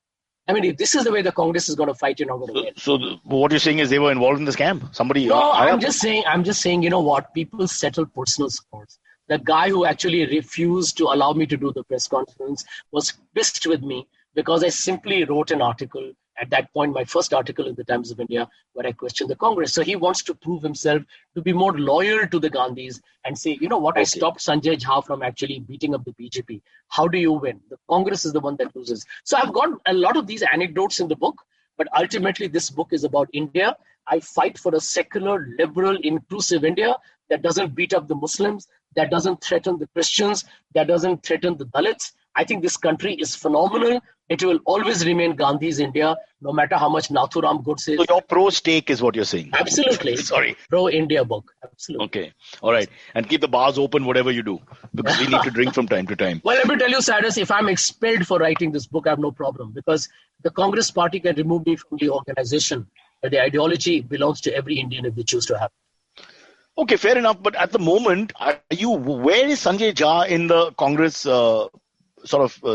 I mean, if this is the way the Congress is going to fight, you're not going to win. So what you're saying is they were involved in the scam? Somebody? No, I'm just saying, you know what? People settle personal scores. The guy who actually refused to allow me to do the press conference was pissed with me because I simply wrote an article at that point, my first article in the Times of India, where I questioned the Congress. So he wants to prove himself to be more loyal to the Gandhis and say, you know what, I stopped Sanjay Jha from actually beating up the BJP. How do you win? The Congress is the one that loses. So I've got a lot of these anecdotes in the book, but ultimately this book is about India. I fight for a secular, liberal, inclusive India that doesn't beat up the Muslims, that doesn't threaten the Christians, that doesn't threaten the Dalits. I think this country is phenomenal. It will always remain Gandhi's India, no matter how much Nathuram Good says. So you're pro-stake is what you're saying? Absolutely. Sorry. Pro-India book. Absolutely. Okay. All right. And keep the bars open, whatever you do, because we need to drink from time to time. Well, let me tell you, Cyrus, if I'm expelled for writing this book, I have no problem, because the Congress party can remove me from the organization, but the ideology belongs to every Indian if they choose to have it. Okay, fair enough. But at the moment, where is Sanjay Jha in the Congress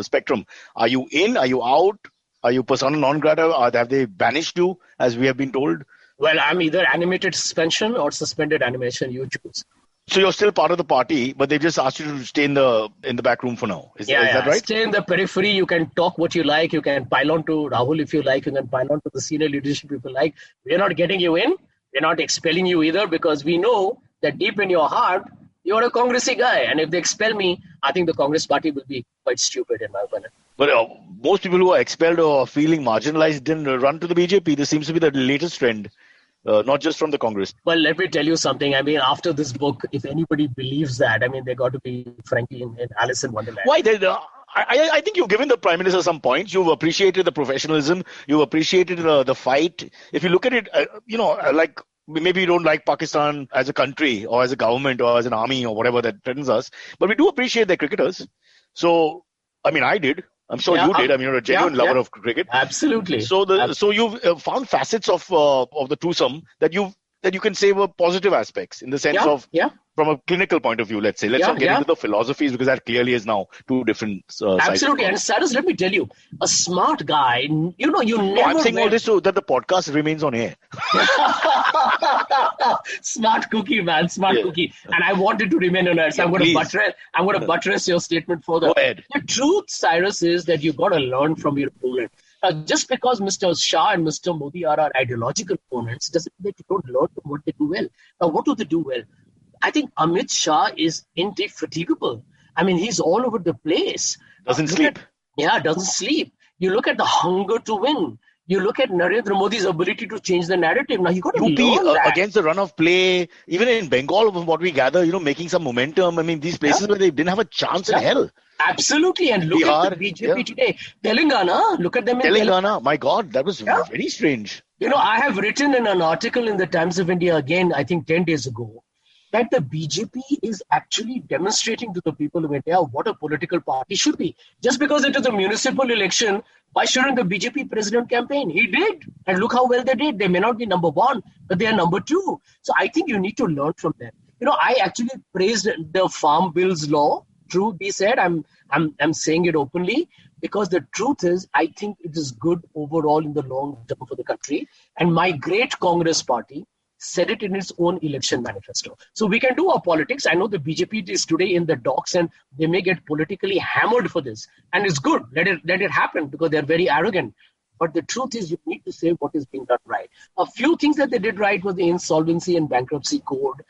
spectrum? Are you in? Are you out? Are you persona non grata? Have they banished you, as we have been told? Well, I'm either animated suspension or suspended animation. You choose. So you're still part of the party, but they just asked you to stay in the back room for now. Is that right? Stay in the periphery. You can talk what you like. You can pile on to Rahul if you like. You can pile on to the senior leadership if you like. We're not getting you in. We're not expelling you either, because we know that deep in your heart, you're a Congressy guy. And if they expel me, I think the Congress party will be quite stupid in my opinion. But most people who are expelled or feeling marginalized didn't run to the BJP. This seems to be the latest trend, not just from the Congress. Well, let me tell you something. I mean, after this book, if anybody believes that, I mean, they got to be, frankly, in Alice in Wonderland. Why? I think you've given the Prime Minister some points. You've appreciated the professionalism. You've appreciated the fight. If you look at it, like maybe you don't like Pakistan as a country or as a government or as an army or whatever that threatens us, but we do appreciate their cricketers. So, I mean, I did. I'm sure you did. I mean, you're a genuine lover of cricket. Absolutely. So you've found facets of the twosome that you can say were positive aspects in the sense of from a clinical point of view, let's say. Let's not get into the philosophies, because that clearly is now two different sides. Absolutely. And Cyrus, let me tell you, a smart guy, you never... I'm saying all this so that the podcast remains on air. Smart cookie, man. Smart cookie. And I wanted to remain on air. So I'm going to buttress your statement further. Go ahead. The truth, Cyrus, is that you've got to learn from your opponent. Just because Mr. Shah and Mr. Modi are our ideological opponents doesn't mean that you don't learn from what they do well. Now, what do they do well? I think Amit Shah is indefatigable. I mean, he's all over the place. Doesn't sleep. Doesn't sleep. You look at the hunger to win. You look at Narendra Modi's ability to change the narrative. Now, you got to UP learn that. Against the run of play, even in Bengal, from what we gather, making some momentum. I mean, these places where they didn't have a chance in hell. Absolutely. And look at the BJP today. Telangana, look at them in Telangana. My God, that was very strange. I have written in an article in the Times of India again, I think 10 days ago, that the BJP is actually demonstrating to the people of India what a political party should be. Just because it is a municipal election, why shouldn't the BJP president campaign? He did. And look how well they did. They may not be number one, but they are number two. So I think you need to learn from them. I actually praised the Farm Bills law. True, be said. I'm saying it openly because the truth is, I think it is good overall in the long term for the country. And my great Congress party said it in its own election manifesto. So we can do our politics. I know the BJP is today in the docks and they may get politically hammered for this. And it's good. Let it happen because they're very arrogant. But the truth is you need to say what is being done right. A few things that they did right was the insolvency and bankruptcy code.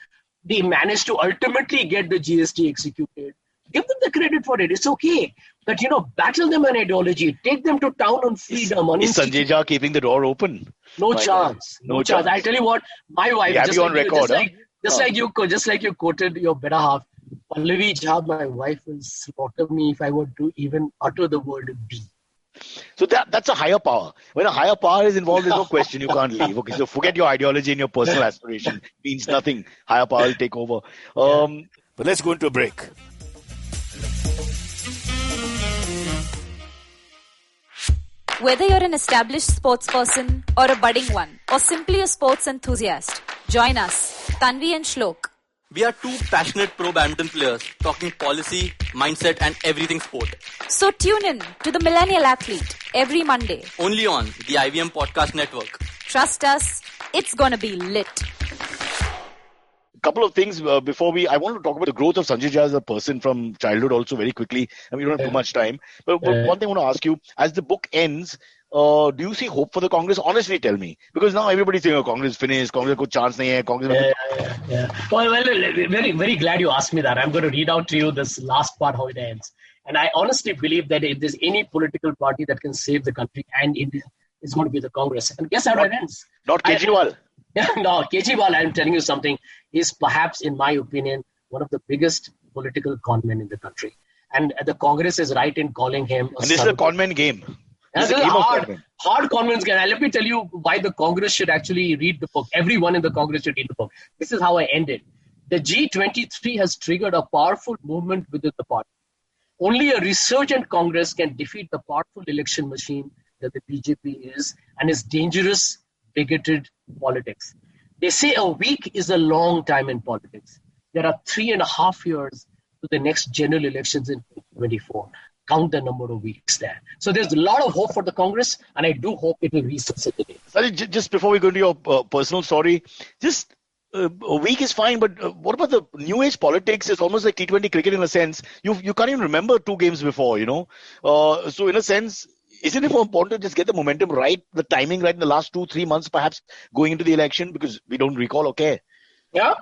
They managed to ultimately get the GST executed. Give them the credit for it. It's okay. But, battle them on ideology. Take them to town on freedom. Is Sanjay Jha keeping the door open? No chance. No chance. I tell you what, my wife, just like you quoted your better half, Pallavi Jha, my wife will slaughter me if I were to even utter the word B. So that's a higher power. When a higher power is involved, there's no question you can't leave. Okay, so forget your ideology and your personal aspiration. It means nothing. Higher power will take over. But let's go into a break. Whether you're an established sports person or a budding one or simply a sports enthusiast, join us, Tanvi and Shlok. We are two passionate pro-badminton players talking policy, mindset and everything sport. So tune in to The Millennial Athlete every Monday. Only on the IVM Podcast Network. Trust us, it's gonna be lit. Couple of things before I want to talk about the growth of Sanjay Jha as a person from childhood also very quickly. I mean, we don't have too much time. But one thing I want to ask you, as the book ends, do you see hope for the Congress? Honestly, tell me. Because now everybody's saying, Congress is finished, Congress has chance nahi hai, Congress... Well, very, very glad you asked me that. I'm going to read out to you this last part, how it ends. And I honestly believe that if there's any political party that can save the country and India, it's going to be the Congress. And guess how it ends? Not Kejriwal. No, Kejriwal, I'm telling you something, is perhaps, in my opinion, one of the biggest political conmen in the country. And the Congress is right in calling him... And this is a conmen game. This is a hard conmen's game. And let me tell you why the Congress should actually read the book. Everyone in the Congress should read the book. This is how I end it. The G23 has triggered a powerful movement within the party. Only a resurgent Congress can defeat the powerful election machine that the BJP is and its dangerous, bigoted politics. They say a week is a long time in politics. There are 3.5 years to the next general elections in 2024. Count the number of weeks there. So there's a lot of hope for the Congress, and I do hope it will resuscitate. Just before we go into your personal story, just a week is fine, but what about the new age politics? It's almost like T20 cricket in a sense. You can't even remember 2 games before, So in a sense, isn't it more important to just get the momentum right, the timing right in the last 2-3 months, perhaps going into the election, because we don't recall or care? Yeah,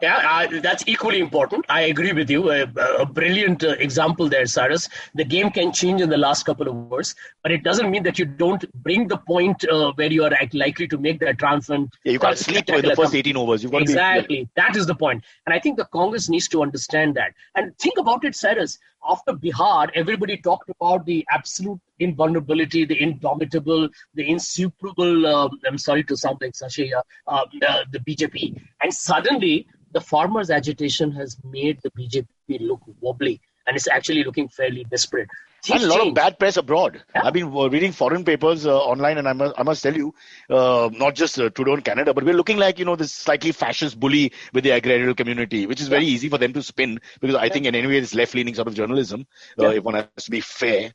that's equally important. I agree with you. A brilliant example there, Cyrus. The game can change in the last couple of hours, but it doesn't mean that you don't bring the point where you are likely to make that triumphant. Yeah, you can't sleep in the first 18 overs. You've got exactly. That is the point. And I think the Congress needs to understand that. And think about it, Cyrus. After Bihar, everybody talked about the absolute invulnerability, the indomitable, the insuperable, I'm sorry to sound like Sashay, the BJP. And suddenly, the farmers' agitation has made the BJP look wobbly. And it's actually looking fairly desperate. And a lot of bad press abroad. Yeah. I've been reading foreign papers online, and I must tell you, not just Trudeau in Canada, but we're looking like, this slightly fascist bully with the agrarian community, which is very easy for them to spin, because I think in any way it's left-leaning sort of journalism, if one has to be fair.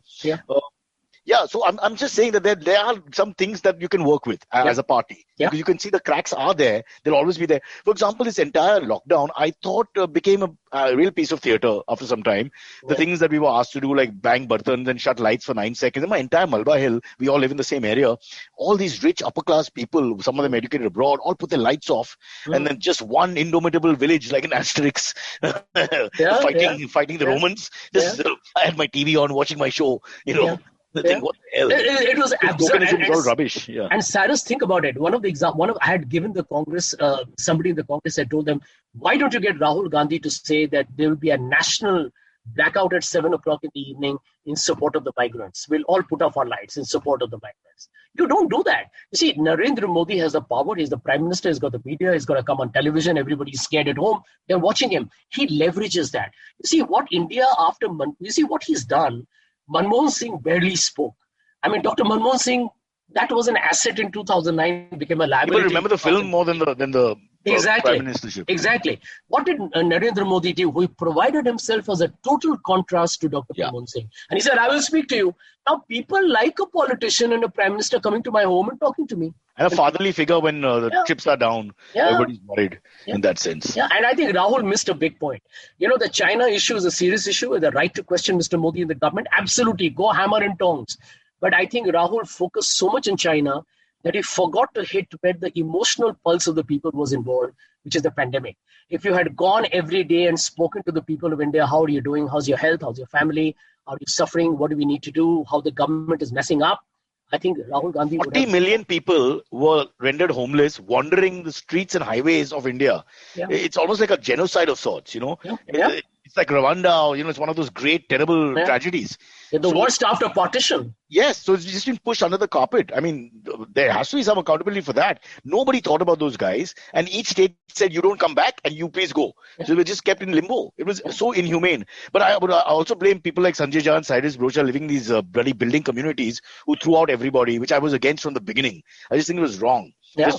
So I'm just saying that there are some things that you can work with as a party. Because you can see the cracks are there. They'll always be there. For example, this entire lockdown, I thought became a real piece of theatre after some time. The things that we were asked to do, like bang buttons and shut lights for 9 seconds. In my entire Malba Hill, we all live in the same area. All these rich upper class people, some of them educated abroad, all put their lights off. And then just one indomitable village like an Asterix fighting the Romans. I had my TV on watching my show, I think, what the hell? It was absurd. Tokenism is all rubbish. Yeah. And Cyrus, think about it. I had given the Congress, somebody in the Congress had told them, why don't you get Rahul Gandhi to say that there will be a national blackout at 7 o'clock in the evening in support of the migrants. We'll all put off our lights in support of the migrants. You don't do that. You see, Narendra Modi has the power. He's the prime minister. He's got the media. He's got to come on television. Everybody's scared at home. They're watching him. He leverages that. You see what you see what he's done. Manmohan Singh barely spoke. I mean, Dr. Manmohan Singh, that was an asset in 2009, became a liability. People remember the film more than the Exactly. prime ministership. Exactly. What did Narendra Modi do? He provided himself as a total contrast to Dr. Manmohan Singh. And he said, I will speak to you. Now, people like a politician and a prime minister coming to my home and talking to me. And a fatherly figure when the chips are down. Everybody's worried in that sense. Yeah, and I think Rahul missed a big point. You know, the China issue is a serious issue. The right to question Mr. Modi and the government. Absolutely. Go hammer and tongs. But I think Rahul focused so much on China that he forgot to hit where the emotional pulse of the people was involved, which is the pandemic. If you had gone every day and spoken to the people of India, how are you doing? How's your health? How's your family? Are you suffering? What do we need to do? How the government is messing up? I think Rahul Gandhi 40 million people were rendered homeless, wandering the streets and highways of India. Yeah. It's almost like a genocide of sorts, you know. Yeah. It's like Rwanda, you know, it's one of those great, terrible tragedies. The worst after partition. Yes, so it's just been pushed under the carpet. I mean, there has to be some accountability for that. Nobody thought about those guys. And each state said, you don't come back and you please go. So they were just kept in limbo. It was so inhumane. But I also blame people like Sanjay Jha and Cyrus Says living in these bloody building communities who threw out everybody, which I was against from the beginning. I just think it was wrong. Yeah,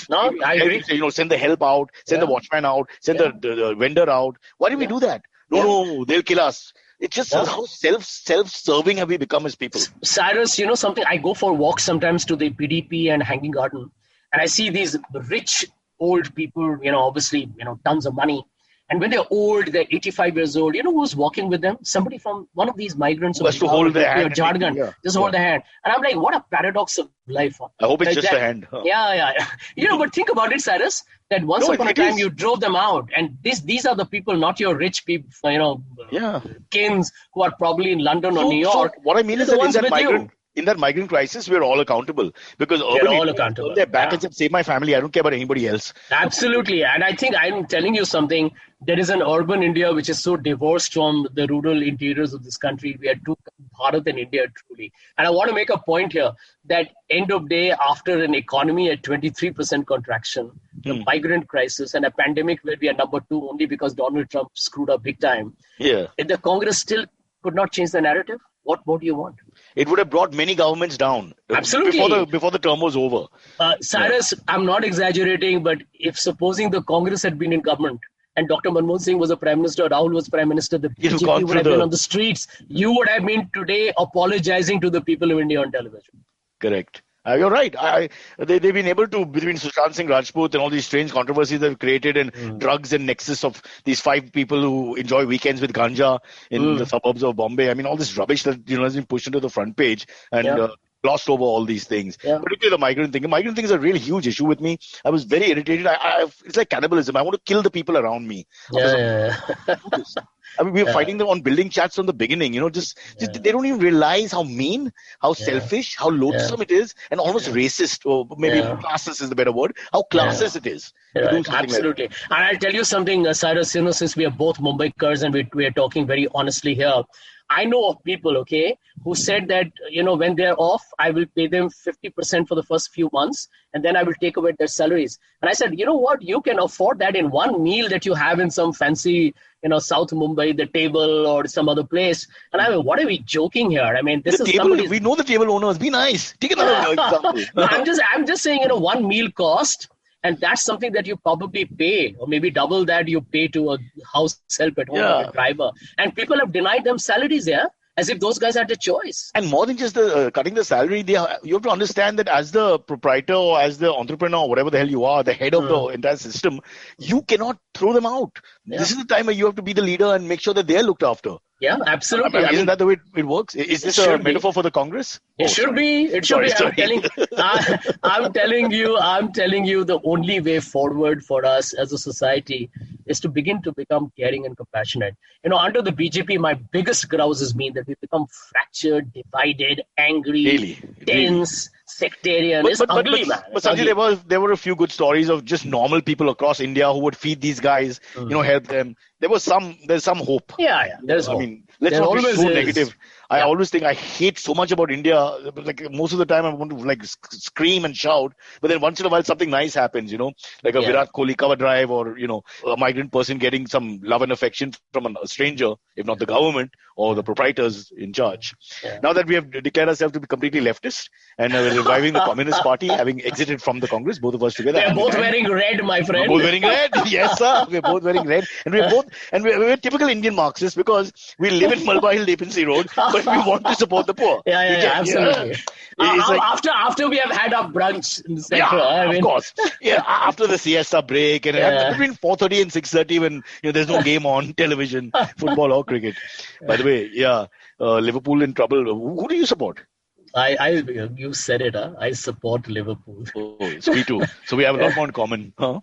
I agree. You know, send the help out, send the watchman out, send the vendor out. Why did we do that? No, they'll kill us. It's just how self-serving have we become as people. Cyrus, you know something? I go for walks sometimes to the PDP and Hanging Garden, and I see these rich old people, you know, obviously, you know, tons of money. And when they're old, they're 85 years old, you know who's walking with them? Somebody from one of these migrants. Who has to hold their hand. Jharkhand. Just hold their hand. And I'm like, what a paradox of life. I hope it's just a hand. Huh? Yeah. You know, but think about it, Cyrus, that once upon a time you drove them out. And these are the people, not your rich people, you know, kings who are probably in London or New York. So what I mean is that in that migrant crisis, we're all accountable because they're back and said, save my family. I don't care about anybody else. Absolutely. And I think I'm telling you something. There is an urban India which is so divorced from the rural interiors of this country. We are two, Bharat and India, truly. And I want to make a point here that end of day, after an economy at 23% contraction, the migrant crisis and a pandemic where we are number 2 only because Donald Trump screwed up big time. Yeah. The Congress still could not change the narrative. What more do you want? It would have brought many governments down. Absolutely. Before the term was over. Cyrus, I'm not exaggerating, but if supposing the Congress had been in government and Dr. Manmohan Singh was a prime minister, Rahul was prime minister, the BJP would have been on the streets. You would have been today apologizing to the people of India on television. Correct. You're right. They've been able to, between Sushant Singh Rajput and all these strange controversies they've created and drugs and nexus of these 5 people who enjoy weekends with ganja in the suburbs of Bombay. I mean, all this rubbish that has been pushed into the front page and glossed over all these things. Yeah. Particularly the migrant thing. The migrant thing is a really huge issue with me. I was very irritated. It's like cannibalism. I want to kill the people around me. I mean, we were fighting them on building chats from the beginning, just they don't even realize how mean, how selfish, how loathsome it is, and almost racist, or maybe classist is the better word, how classist it is. Right. Absolutely. And I'll tell you something, Cyrus, since we are both Mumbaikars and we are talking very honestly here, I know of people, who said that, when they're off, I will pay them 50% for the first few months, and then I will take away their salaries. And I said, you know what? You can afford that in one meal that you have in some fancy, South Mumbai, the table or some other place. And I mean, what are we joking here? I mean, this is somebody. We know the table owners. Be nice. Take another example. No, I'm just saying, one meal cost. And that's something that you probably pay, or maybe double that you pay to a house help at home or a driver. And people have denied them salaries, as if those guys had a choice. And more than just the cutting the salary, you have to understand that as the proprietor or as the entrepreneur, or whatever the hell you are, the head of the entire system, you cannot throw them out. Yeah. This is the time where you have to be the leader and make sure that they're looked after. Yeah, absolutely. Isn't that the way it works? Is this a metaphor for the Congress? It should be. It should be. I'm telling you, the only way forward for us as a society is to begin to become caring and compassionate. Under the BJP, my biggest grouses mean that we become fractured, divided, angry, tense, sectarian. It's ugly, man. But Sanjay, there were a few good stories of just normal people across India who would feed these guys, help them. There's some hope. Yeah. There's hope. Let's not be so negative. I always think I hate so much about India. Like most of the time I want to scream and shout, but then once in a while something nice happens, like a Virat Kohli cover drive or, a migrant person getting some love and affection from a stranger, if not the government or the proprietors in charge. Yeah. Now that we have declared ourselves to be completely leftist and we're reviving the Communist Party, having exited from the Congress, both of us together. We're both wearing red, my friend. We're both wearing red. Yes, sir. We're both wearing red. And we're typical Indian Marxists because we live in Malba Hill, Depency Road, but we want to support the poor. Yeah, absolutely. After we have had our brunch in the center. Of course. Yeah, after the siesta break and between 4:30 and 6:30 when there's no game on television, football or cricket. By the way, Liverpool in trouble. Who do you support? You said it, huh? I support Liverpool. Oh, it's me too. So we have a lot more in common, huh?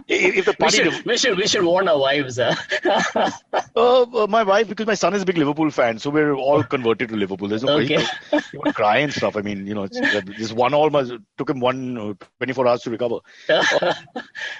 If the party we should warn our wives, huh? My wife, because my son is a big Liverpool fan, so we're all converted to Liverpool. There's no he would cry and stuff. I mean, this 1-1 took him 24 hours to recover.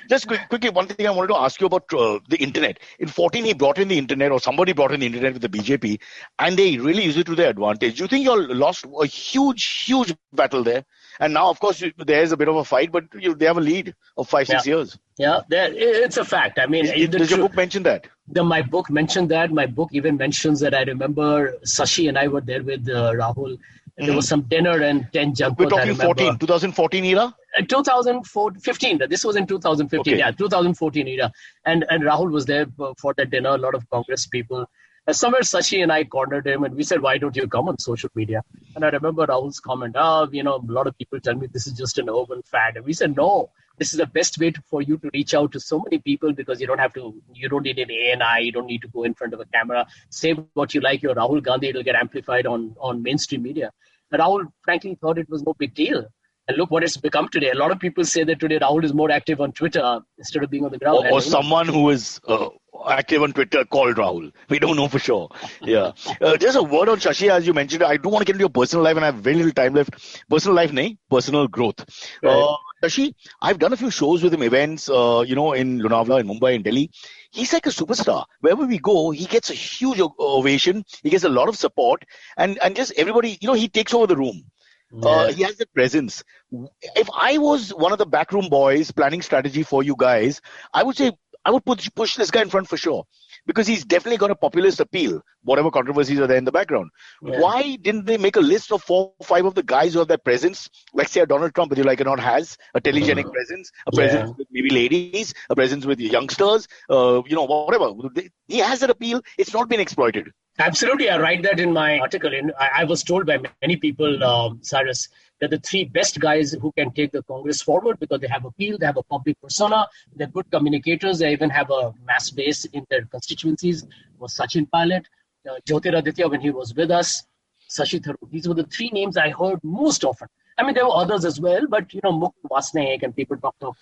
Just quickly, one thing I wanted to ask you about the internet. In 2014, he brought in the internet, or somebody brought in the internet with the BJP, and they really used it to their advantage. Do you think you all lost a huge battle there? And now, of course, there's a bit of a fight, but they have a lead of 5-6 years. Yeah, it's a fact. I mean, does your book mention that? My book mentioned that. My book even mentions that. I remember Sashi and I were there with Rahul. There was some dinner and 10 junk. We're talking 2014 era? 2015. This was in 2015. Okay. Yeah, 2014 era. And Rahul was there for that dinner. A lot of Congress people. Somewhere Sashi and I cornered him and we said, why don't you come on social media? And I remember Rahul's comment, a lot of people tell me this is just an urban fad. And we said, no, this is the best way for you to reach out to so many people because you don't need an ANI, you don't need to go in front of a camera. Say what you like, your Rahul Gandhi, it'll get amplified on mainstream media. And Rahul, frankly, thought it was no big deal. And look what it's become today. A lot of people say that today Rahul is more active on Twitter instead of being on the ground. Or someone who is active on Twitter called Rahul. We don't know for sure. Yeah. Just a word on Shashi, as you mentioned. I do want to get into your personal life and I have very little time left. Personal life, personal growth. Right. Shashi, I've done a few shows with him, events, in Lonavala, in Mumbai, in Delhi. He's like a superstar. Wherever we go, he gets a huge ovation. He gets a lot of support. And just everybody, he takes over the room. He has that presence. If I was one of the backroom boys planning strategy for you guys, I would say I would push this guy in front for sure. Because he's definitely got a populist appeal, whatever controversies are there in the background. Yeah. Why didn't they make a list of 4 or 5 of the guys who have that presence? Like say a Donald Trump, whether you like it or not, has a telegenic presence, a presence with maybe ladies, a presence with youngsters, whatever. He has that appeal. It's not been exploited. Absolutely. I write that in my article. I was told by many people, Cyrus, that the 3 best guys who can take the Congress forward because they have appeal, they have a public persona, they're good communicators, they even have a mass base in their constituencies, was Sachin Pilot, Jyotiraditya when he was with us, Sashi Tharoor. These were the 3 names I heard most often. I mean, there were others as well, but, Mukh Vasnaik and people talked of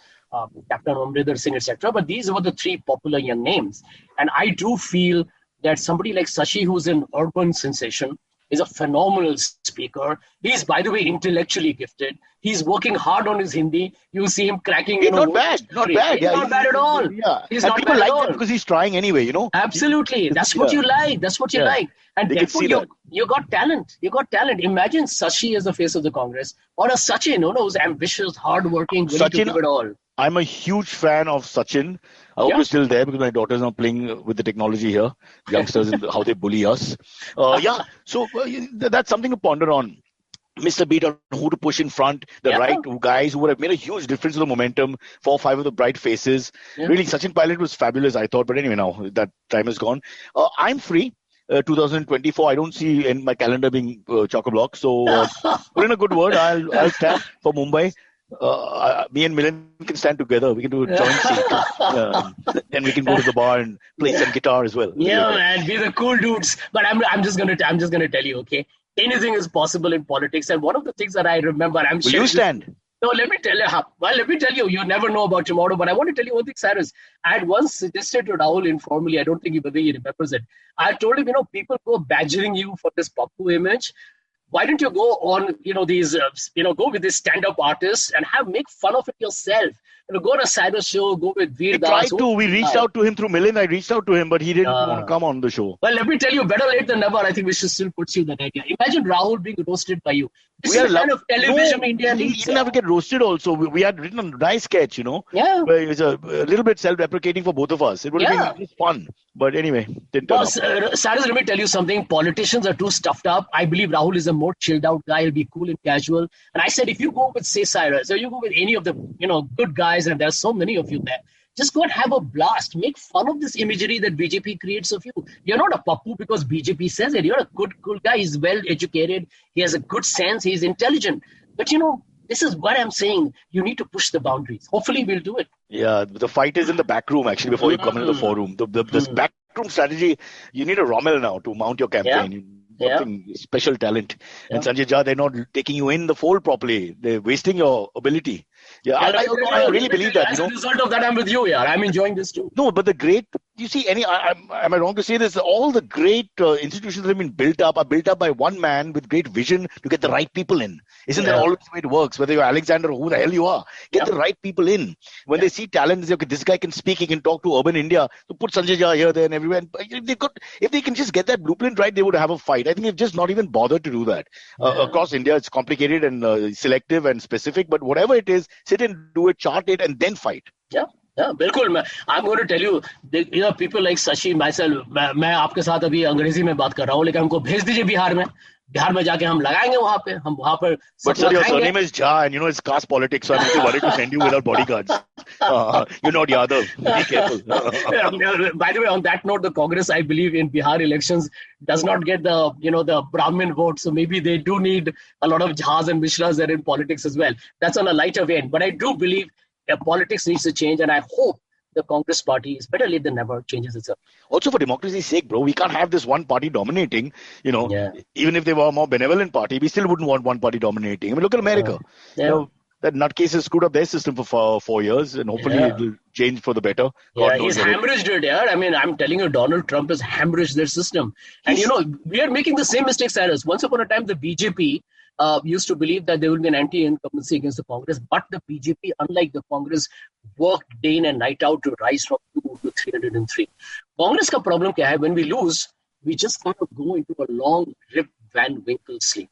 Captain Amrinder Singh, etc. But these were the 3 popular young names. And I do feel that somebody like Sashi, who's an urban sensation, is a phenomenal speaker. He's, by the way, intellectually gifted. He's working hard on his Hindi. You'll see him cracking. Not bad. He's not bad at all. Yeah. He's and not people bad like at all. that because he's trying anyway, Absolutely. That's what you like. That's what you like. And therefore, you got talent. You got talent. Imagine Sashi as the face of the Congress or a Sachin, who's ambitious, hardworking, willing to give it all. I'm a huge fan of Sachin. I hope you're still there because my daughter's now playing with the technology here. Youngsters and how they bully us. So that's something to ponder on. Mr. Beat on who to push in front, the right guys who would have made a huge difference to the momentum, 4 or 5 of the bright faces. Yeah. Really, Sachin Pilot was fabulous, I thought. But anyway, now that time is gone. I'm free. 2024, I don't see in my calendar being chock-a-block. So put in a good word. I'll stand for Mumbai. Me and Milan can stand together. We can do a joint seat. Then we can go to the bar and play some guitar as well. Yeah, man, we're the cool dudes. But I'm just gonna tell you, okay? Anything is possible in politics. And one of the things that I remember, Will you stand? No, let me tell you. Well, let me tell you, you never know about tomorrow. But I want to tell you one thing, Cyrus. I had once suggested to Rahul informally, I don't think he remembers it. I told him, people go badgering you for this Pappu image. Why don't you go on, these, go with these stand-up artists and make fun of it yourself. Go on a Cyrus show, go with Veer Das. We tried to. We reached out to him through Milind. I reached out to him, but he didn't want to come on the show. Well, let me tell you, better late than never. I think we should still pursue that idea. Imagine Rahul being roasted by you. This is the kind of television India needs. He didn't have to get roasted also. We had written a nice sketch, Yeah. Where it was a little bit self-deprecating for both of us. It would have been just fun. But anyway, didn't turn up. Cyrus, let me tell you something. Politicians are too stuffed up. I believe Rahul is a more chilled out guy. He'll be cool and casual. And I said, if you go with, say, Cyrus, or you go with any of the, good guys, and there's so many of you there, just go and have a blast. Make fun of this imagery that BJP creates of you. You're not a pappu because BJP says it. You're a good, cool guy. He's well educated. He has a good sense. He's intelligent. But, this is what I'm saying. You need to push the boundaries. Hopefully, we'll do it. Yeah, the fight is in the back room, actually, before you come into the forum. This backroom strategy, you need a Rommel now to mount your campaign. Something special talent. And Sanjay Jha, they're not taking you in the fold properly. They're wasting your ability. Yeah, I really believe that. As a result of that, I'm with you. Yeah, I'm enjoying this too. No, but you see, am I wrong to say this? All the great institutions that have been built up are built up by one man with great vision to get the right people in. Isn't that always the way it works? Whether you're Alexander or who the hell you are, get the right people in. When they see talent, they say, okay, this guy can speak, he can talk to urban India. So put Sanjay Jha here, there, and everywhere. If they can just get that blueprint right, they would have a fight. I think they've just not even bothered to do that. Across India, it's complicated and selective and specific, but whatever it is, sit and do it, chart it, and then fight. Yeah, बिल्कुल. I'm going to tell you, people like Sashi, myself, मैं आपके साथ अभी अंग्रेजी में बात कर रहा हूँ, लेकिन हमको भेज दीजिए बिहार में जाके हम लगाएंगे वहाँ पर. But sir, your surname is Jha, and it's caste politics, so I'm not worried to send you without bodyguards. You're not Yadav. Be careful. By the way, on that note, the Congress, I believe, in Bihar elections does not get the Brahmin vote, so maybe they do need a lot of Jhas and Mishras there in politics as well. That's on a lighter vein, but I do believe politics needs to change, and I hope the Congress party is better late than never changes itself. Also, for democracy's sake, bro, we can't have this one party dominating. Even if they were a more benevolent party, we still wouldn't want one party dominating. I mean, look at America. That nutcases screwed up their system for 4 years, and hopefully it'll change for the better. He's hemorrhaged it. I mean, I'm telling you, Donald Trump has hemorrhaged their system. And we are making the same mistake, Cyrus. Once upon a time, the BJP used to believe that there will be an anti-incumbency against the Congress, but the BJP, unlike the Congress, worked day in and night out to rise from 2 to 303. Congress ka problem kya hai? When we lose, we just kind of go into a long Rip Van Winkle sleep.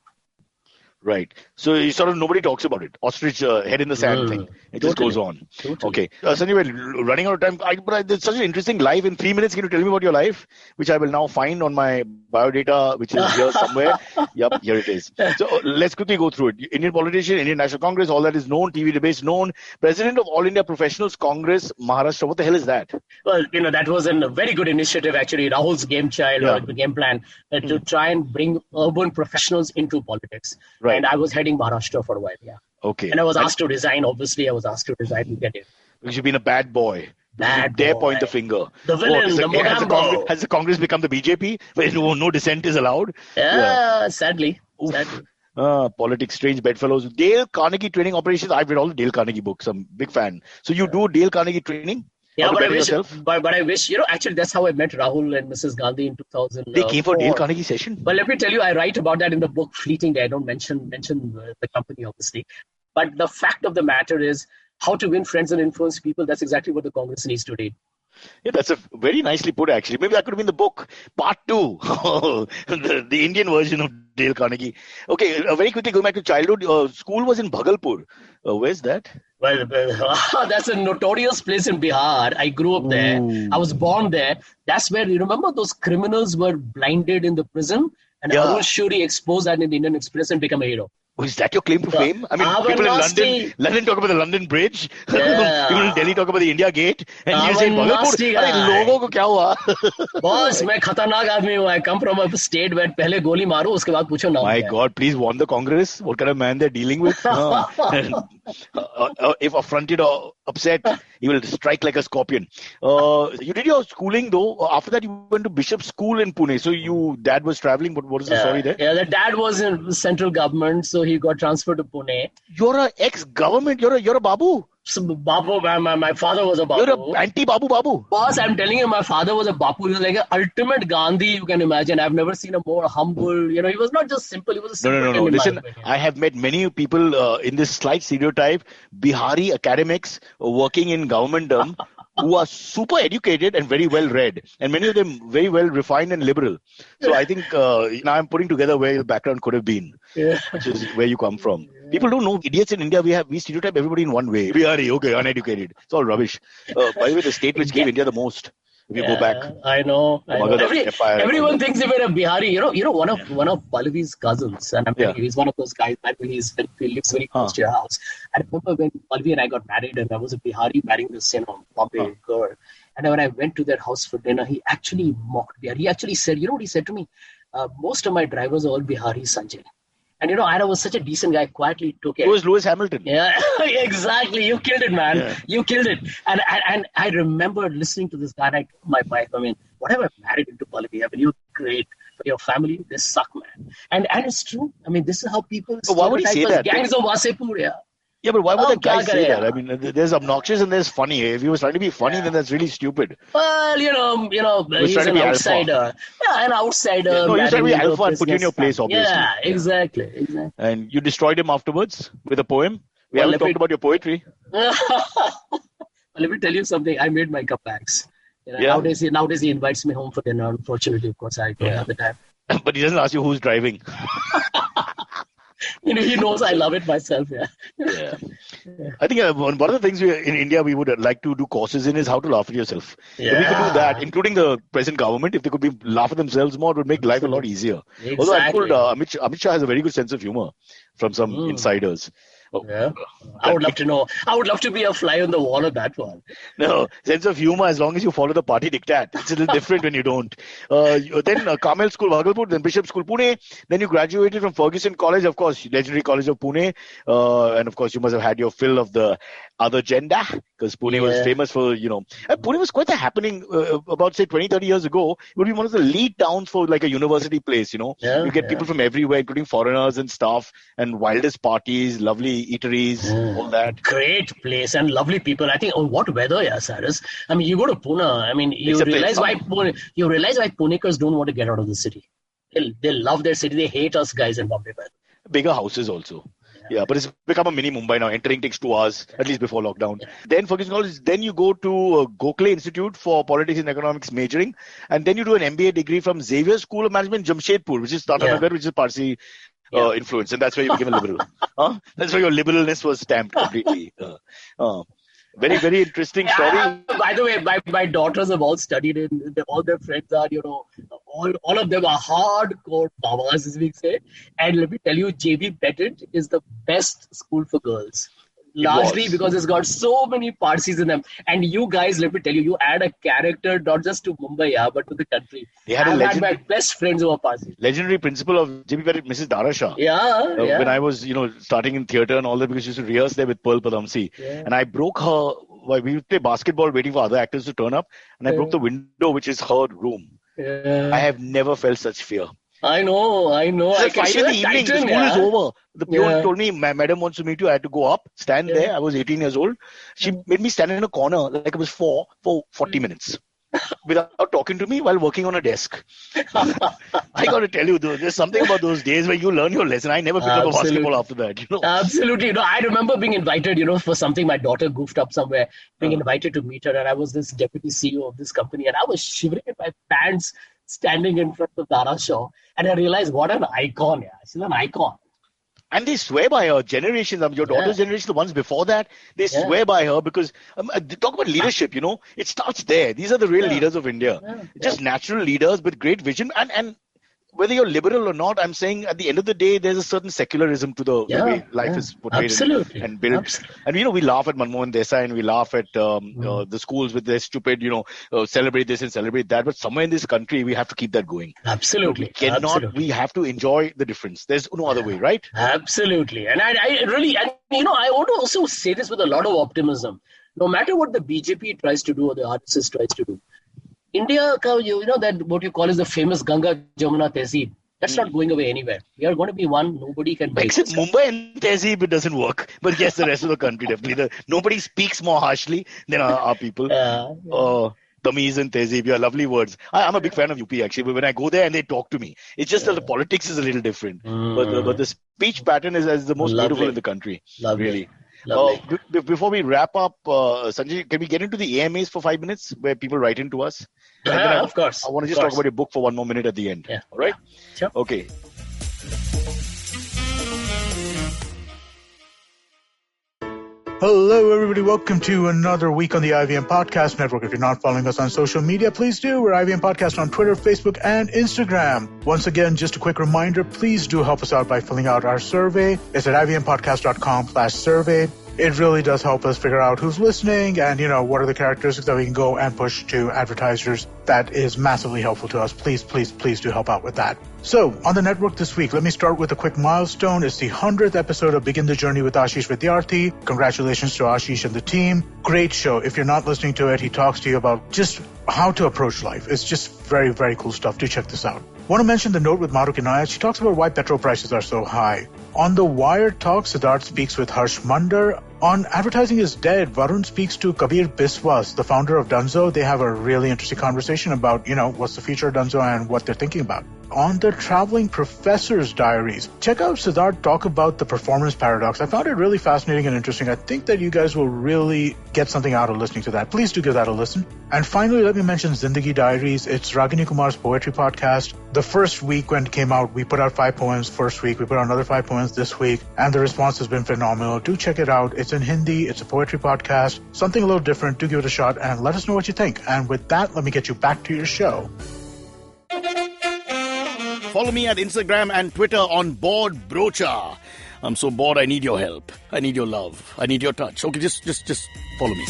Right. So nobody talks about it. Ostrich head in the sand thing. It just goes on. Totally. Okay. Sanjay, we're running out of time. But it's such an interesting life. In 3 minutes, can you tell me about your life? Which I will now find on my biodata, which is here somewhere. Yep, here it is. So let's quickly go through it. Indian politician, Indian National Congress, all that is known. TV debates known. President of All India Professionals Congress, Maharashtra. What the hell is that? Well, that was a very good initiative, actually. Rahul's game plan to try and bring urban professionals into politics. Right. And I was heading Maharashtra for a while, Okay. And I was asked to resign. Obviously, I was asked to resign to get it. Because you've been a bad boy. Dare point the finger. The villain, the Mogambo. Has the Congress become the BJP where no dissent is allowed? Sadly. Politics, strange bedfellows. Dale Carnegie training operations. I've read all the Dale Carnegie books. I'm a big fan. So you do Dale Carnegie training? Yeah, but I wish, actually that's how I met Rahul and Mrs. Gandhi in 2000. They came for Dale Carnegie session? Well, let me tell you, I write about that in the book fleetingly. I don't mention the company, obviously. But the fact of the matter is, how to win friends and influence people, that's exactly what the Congress needs today. Yeah, that's a very nicely put, actually. Maybe that could have been the book, part 2, the Indian version of Dale Carnegie. Okay, very quickly going back to childhood. School was in Bhagalpur. Where's that? Well, that's a notorious place in Bihar. I grew up there. I was born there. That's where, you remember those criminals were blinded in the prison? And Arun Shuri exposed that in the Indian Express and became a hero. Oh, is that your claim to fame? I mean, people in London talk about the London Bridge. People in Delhi talk about the India Gate. And you say, लोगों को क्या हुआ? Boss, मैं खतरनाक आदमी हूँ. I come from a state where पहले गोली मारो, उसके बाद पूछो नाम. My God, please warn the Congress. What kind of man they're dealing with? If affronted upset, he will strike like a scorpion. You did your schooling though. After that, you went to Bishop School in Pune. So dad was traveling, but what is the story there? Yeah, the dad was in central government, so he got transferred to Pune. You're an ex-government. You're a babu. So Babu, my father was a Babu. You're an anti-babu. Boss, I'm telling you, my father was a Bapu. He was like an ultimate Gandhi, you can imagine. I've never seen a more humble, he was not just simple, he was a simple. No. Listen, I have met many people in this slight stereotype, Bihari academics working in governmentdom who are super educated and very well read. And many of them very well refined and liberal. So I think now I'm putting together where your background could have been, which is where you come from. People don't know idiots in India. We stereotype everybody in one way. Bihari, okay, uneducated. It's all rubbish. By the way, the state which gave India the most. If you go back, I know. Everyone thinks if you're a Bihari, one of Pallavi's cousins, and he's one of those guys that he lives very close to your house. I remember when Pallavi and I got married, and I was a Bihari marrying this Bombay girl. And when I went to their house for dinner, he actually mocked Bihari. He actually said, you know what he said to me? Most of my drivers are all Bihari, Sanjay. And I was such a decent guy, quietly took it. Who was Lewis Hamilton? Yeah, exactly. You killed it, man. Yeah. You killed it. And I remember listening to this guy, and I told my wife, whatever married into Pallavi, you're great. But your family, they suck, man. And it's true. This is how people why would he say that? Gangs of Wasepur, Yeah, but why would that guy say that? There's obnoxious and there's funny. If he was trying to be funny, then that's really stupid. Well, he's an outsider. Yeah, an outsider. Yeah, no, he's trying to be alpha and put you in your place, obviously. Yeah, exactly. And you destroyed him afterwards with a poem? We haven't talked about your poetry. Let me tell you something. I made my comebacks. Nowadays he invites me home for dinner. Unfortunately, of course, I don't have the time. But he doesn't ask you who's driving. He knows I love it myself. Yeah. I think one of the things in India we would like to do courses in is how to laugh at yourself. Yeah. If we could do that, including the present government, if they could laugh at themselves more, it would make life a lot easier. Exactly. Although I'm told Amit Shah has a very good sense of humor from some insiders. Yeah. I would love to know. I would love to be a fly on the wall of that one. No, sense of humor as long as you follow the party diktat. It's a little different when you don't. Then Carmel School, Bhagalpur, then Bishop School, Pune. Then you graduated from Ferguson College, of course, legendary College of Pune. And of course, you must have had your fill of the other agenda because Pune was famous for, Pune was quite a happening about, say, 20, 30 years ago. It would be one of the lead towns for like a university place, You get people from everywhere, including foreigners and staff and wildest parties, lovely eateries, all that. Great place and lovely people. I think, what weather, Cyrus. You go to Pune, you realize why Punekars don't want to get out of the city. They love their city. They hate us guys in Bombay. Bigger houses also. Yeah, but it's become a mini Mumbai now. Entering takes 2 hours, at least before lockdown. Then Ferguson College, then you go to Gokhale Institute for Politics and Economics majoring. And then you do an MBA degree from Xavier School of Management, Jamshedpur, which is Tata which is Parsi influence. And that's where you became a liberal. That's where your liberalness was stamped completely. Very, very interesting story. By the way, my daughters have all studied in, all their friends are, all of them are hardcore Babas, as we say. And let me tell you, JB Petit is the best school for girls. Largely because it's got so many Parsis in them. And you guys, let me tell you, you add a character not just to Mumbai, but to the country. I've had my best friends who are Parsis. Legendary principal of JB Petit, Mrs. Dara Shah. When I was, starting in theatre and all that, because she used to rehearse there with Pearl Padamsi. Yeah. And I broke her, we would play basketball waiting for other actors to turn up. And I broke the window, which is her room. Yeah. I have never felt such fear. I know. It's 5 in the evening, the school is over. The peon told me, my madam wants to meet you. I had to go up, stand there. I was 18 years old. She made me stand in a corner like I was 4 for 40 minutes without talking to me while working on a desk. I got to tell you, there's something about those days where you learn your lesson. I never picked up a basketball after that. Absolutely. I remember being invited, for something my daughter goofed up somewhere, being invited to meet her. And I was this deputy CEO of this company. And I was shivering in my pants, standing in front of Dara Shah, and I realized what an icon. She's an icon. And they swear by her. Generations, your daughter's generation, the ones before that, they swear by her because talk about leadership, it starts there. These are the real leaders of India. Just natural leaders with great vision. And whether you're liberal or not, I'm saying at the end of the day, there's a certain secularism to the way life is portrayed and built. Absolutely. And, we laugh at Manmohan Desai and we laugh at the schools with their stupid, celebrate this and celebrate that. But somewhere in this country, we have to keep that going. Absolutely. We have to enjoy the difference. There's no other way, right? Absolutely. And I really, I want to also say this with a lot of optimism. no matter what the BJP tries to do or the RSS tries to do, India, that what you call is the famous Ganga Jamuna Tehzeeb. That's not going away anywhere. We are going to be one. Nobody can break. Except Mumbai and Tehzeeb, it doesn't work. But yes, the rest of the country definitely. Nobody speaks more harshly than our people. Tamiz and Tehzeeb, yeah, lovely words. I'm a big fan of UP actually. But when I go there and they talk to me, it's just that the politics is a little different. But the speech pattern is the most beautiful in the country. Really. Before we wrap up, Sanjay, can we get into the AMAs for 5 minutes where people write into us? Of course. I want to just talk about your book for 1 more minute at the end. Yeah. All right? Sure. Okay. Hello, everybody. Welcome to another week on the IVM Podcast Network. If you're not following us on social media, please do. We're IVM Podcast on Twitter, Facebook, and Instagram. Once again, just a quick reminder, please do help us out by filling out our survey. It's at ivmpodcast.com/survey. It really does help us figure out who's listening and, what are the characteristics that we can go and push to advertisers. That is massively helpful to us. Please, please, please do help out with that. So, on the network this week, let me start with a quick milestone. It's the 100th episode of Begin the Journey with Ashish Vidyarthi. Congratulations to Ashish and the team. Great show. If you're not listening to it, he talks to you about just how to approach life. It's just very, very cool stuff. Do check this out. Want to mention the note with Mahrukh Inayat. She talks about why petrol prices are so high. On the Wire Talk, Siddharth speaks with Harsh Mandar. On Advertising is Dead, Varun speaks to Kabir Biswas, the founder of Dunzo. They have a really interesting conversation about, what's the future of Dunzo and what they're thinking about. On the Traveling Professor's Diaries, check out Siddharth talk about the performance paradox. I found it really fascinating and interesting. I think that you guys will really get something out of listening to that. Please do give that a listen. And finally, let me mention Zindagi Diaries. It's Ragini Kumar's poetry podcast. The first week when it came out, we put out 5 poems first week. We put out another 5 poems this week, and the response has been phenomenal. Do check it out. It's in Hindi. It's a poetry podcast. Something a little different. Do give it a shot and let us know what you think. And with that, let me get you back to your show. Follow me at Instagram and Twitter on Bored Brocha. I'm so bored, I need your help. I need your love. I need your touch. Okay, just follow me.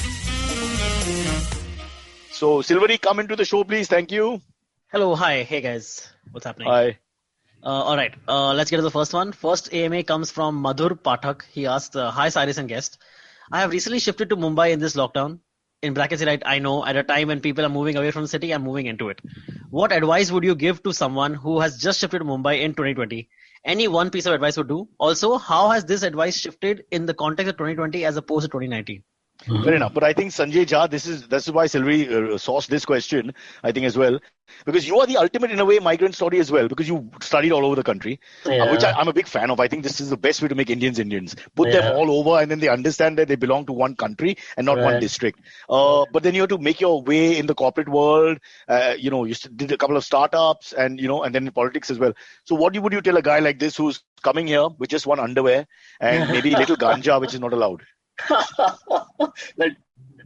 So, Silvery, come into the show, please. Thank you. Hello, hi. Hey, guys. What's happening? Hi. All right. Let's get to the first one. First AMA comes from Madhur Pathak. He asked, hi, Cyrus and guest. I have recently shifted to Mumbai in this lockdown. In brackets, right, I know at a time when people are moving away from the city, I'm moving into it. What advice would you give to someone who has just shifted to Mumbai in 2020? Any one piece of advice would do. Also, how has this advice shifted in the context of 2020 as opposed to 2019? Fair enough. But I think Sanjay Jha, that's why Silvery sourced this question, I think as well. Because you are the ultimate, in a way, migrant story as well. Because you studied all over the country, which I'm a big fan of. I think this is the best way to make Indians Indians. Put them all over and then they understand that they belong to one country and not one district. But then you have to make your way in the corporate world. You did a couple of startups and then in politics as well. So what would you tell a guy like this who's coming here with just one underwear and maybe a little ganja, which is not allowed? Well,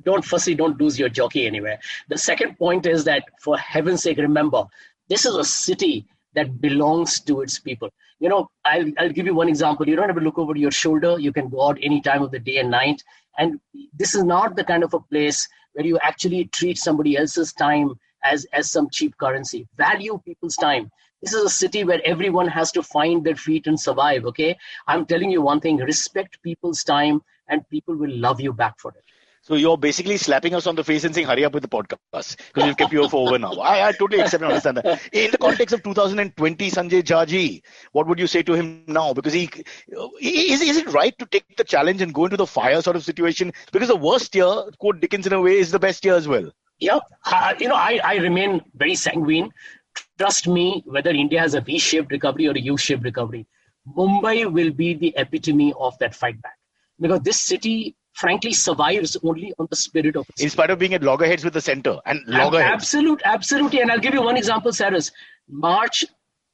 don't lose your jockey anywhere. The second point is that, for heaven's sake, remember, this is a city that belongs to its people. I'll give you one example. You don't have to look over your shoulder. You can go out any time of the day and night. And this is not the kind of a place where you actually treat somebody else's time as some cheap currency. Value people's time. This is a city where everyone has to find their feet and survive, okay? I'm telling you one thing, respect people's time and people will love you back for it. So you're basically slapping us on the face and saying, hurry up with the podcast because we've kept you for over now. I totally accept and understand that. In the context of 2020, Sanjay Jha ji, what would you say to him now? Because is it right to take the challenge and go into the fire sort of situation? Because the worst year, quote Dickens in a way, is the best year as well. Yeah, I remain very sanguine. Trust me, whether India has a V-shaped recovery or a U-shaped recovery, Mumbai will be the epitome of that fight back. Because this city, frankly, survives only on the spirit of its in spite of being at loggerheads with the center and loggerheads. Absolutely. And I'll give you one example, Cyrus. March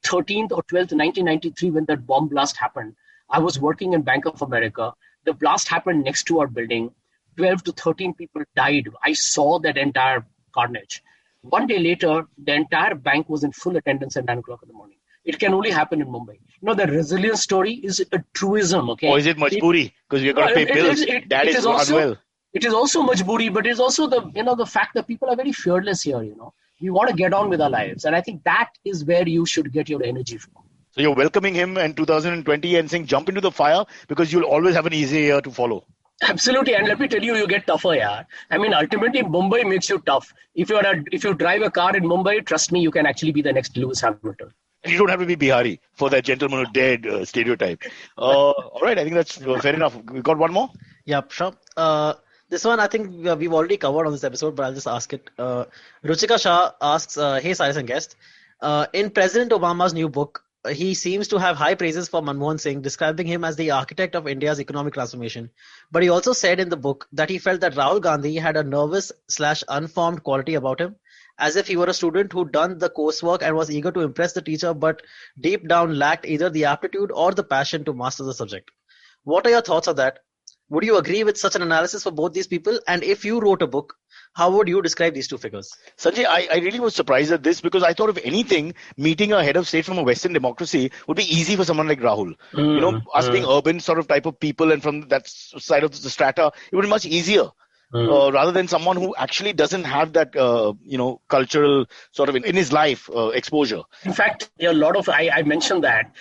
13th or 12th, 1993, when that bomb blast happened, I was working in Bank of America. The blast happened next to our building. 12 to 13 people died. I saw that entire carnage. One day later, the entire bank was in full attendance at 9 o'clock in the morning. It can only happen in Mumbai. The resilience story is a truism, okay? Or is it majboori? Because we've got to pay bills. Dad is unwell. It is also majboori, but it's also the fact that people are very fearless here, We want to get on with our lives. And I think that is where you should get your energy from. So you're welcoming him in 2020 and saying, jump into the fire because you'll always have an easy year to follow. Absolutely, and let me tell you, you get tougher, yeah. I mean, ultimately, Mumbai makes you tough. If you drive a car in Mumbai, trust me, you can actually be the next Lewis Hamilton. And you don't have to be Bihari for that gentleman who dared stereotype. All right, I think that's fair enough. We got one more? Yep, sure. This one I think we've already covered on this episode, but I'll just ask it. Ruchika Shah asks, hey Cyrus and guest, in President Obama's new book, he seems to have high praises for Manmohan Singh, describing him as the architect of India's economic transformation. But he also said in the book that he felt that Rahul Gandhi had a nervous/unformed quality about him, as if he were a student who'd done the coursework and was eager to impress the teacher, but deep down lacked either the aptitude or the passion to master the subject. What are your thoughts on that? Would you agree with such an analysis for both these people? And if you wrote a book, how would you describe these two figures? Sanjay, I really was surprised at this because I thought if anything, meeting a head of state from a Western democracy would be easy for someone like Rahul. Us being urban sort of type of people and from that side of the strata, it would be much easier. Rather than someone who actually doesn't have that, cultural sort of in his life exposure. In fact, a lot of, I mentioned that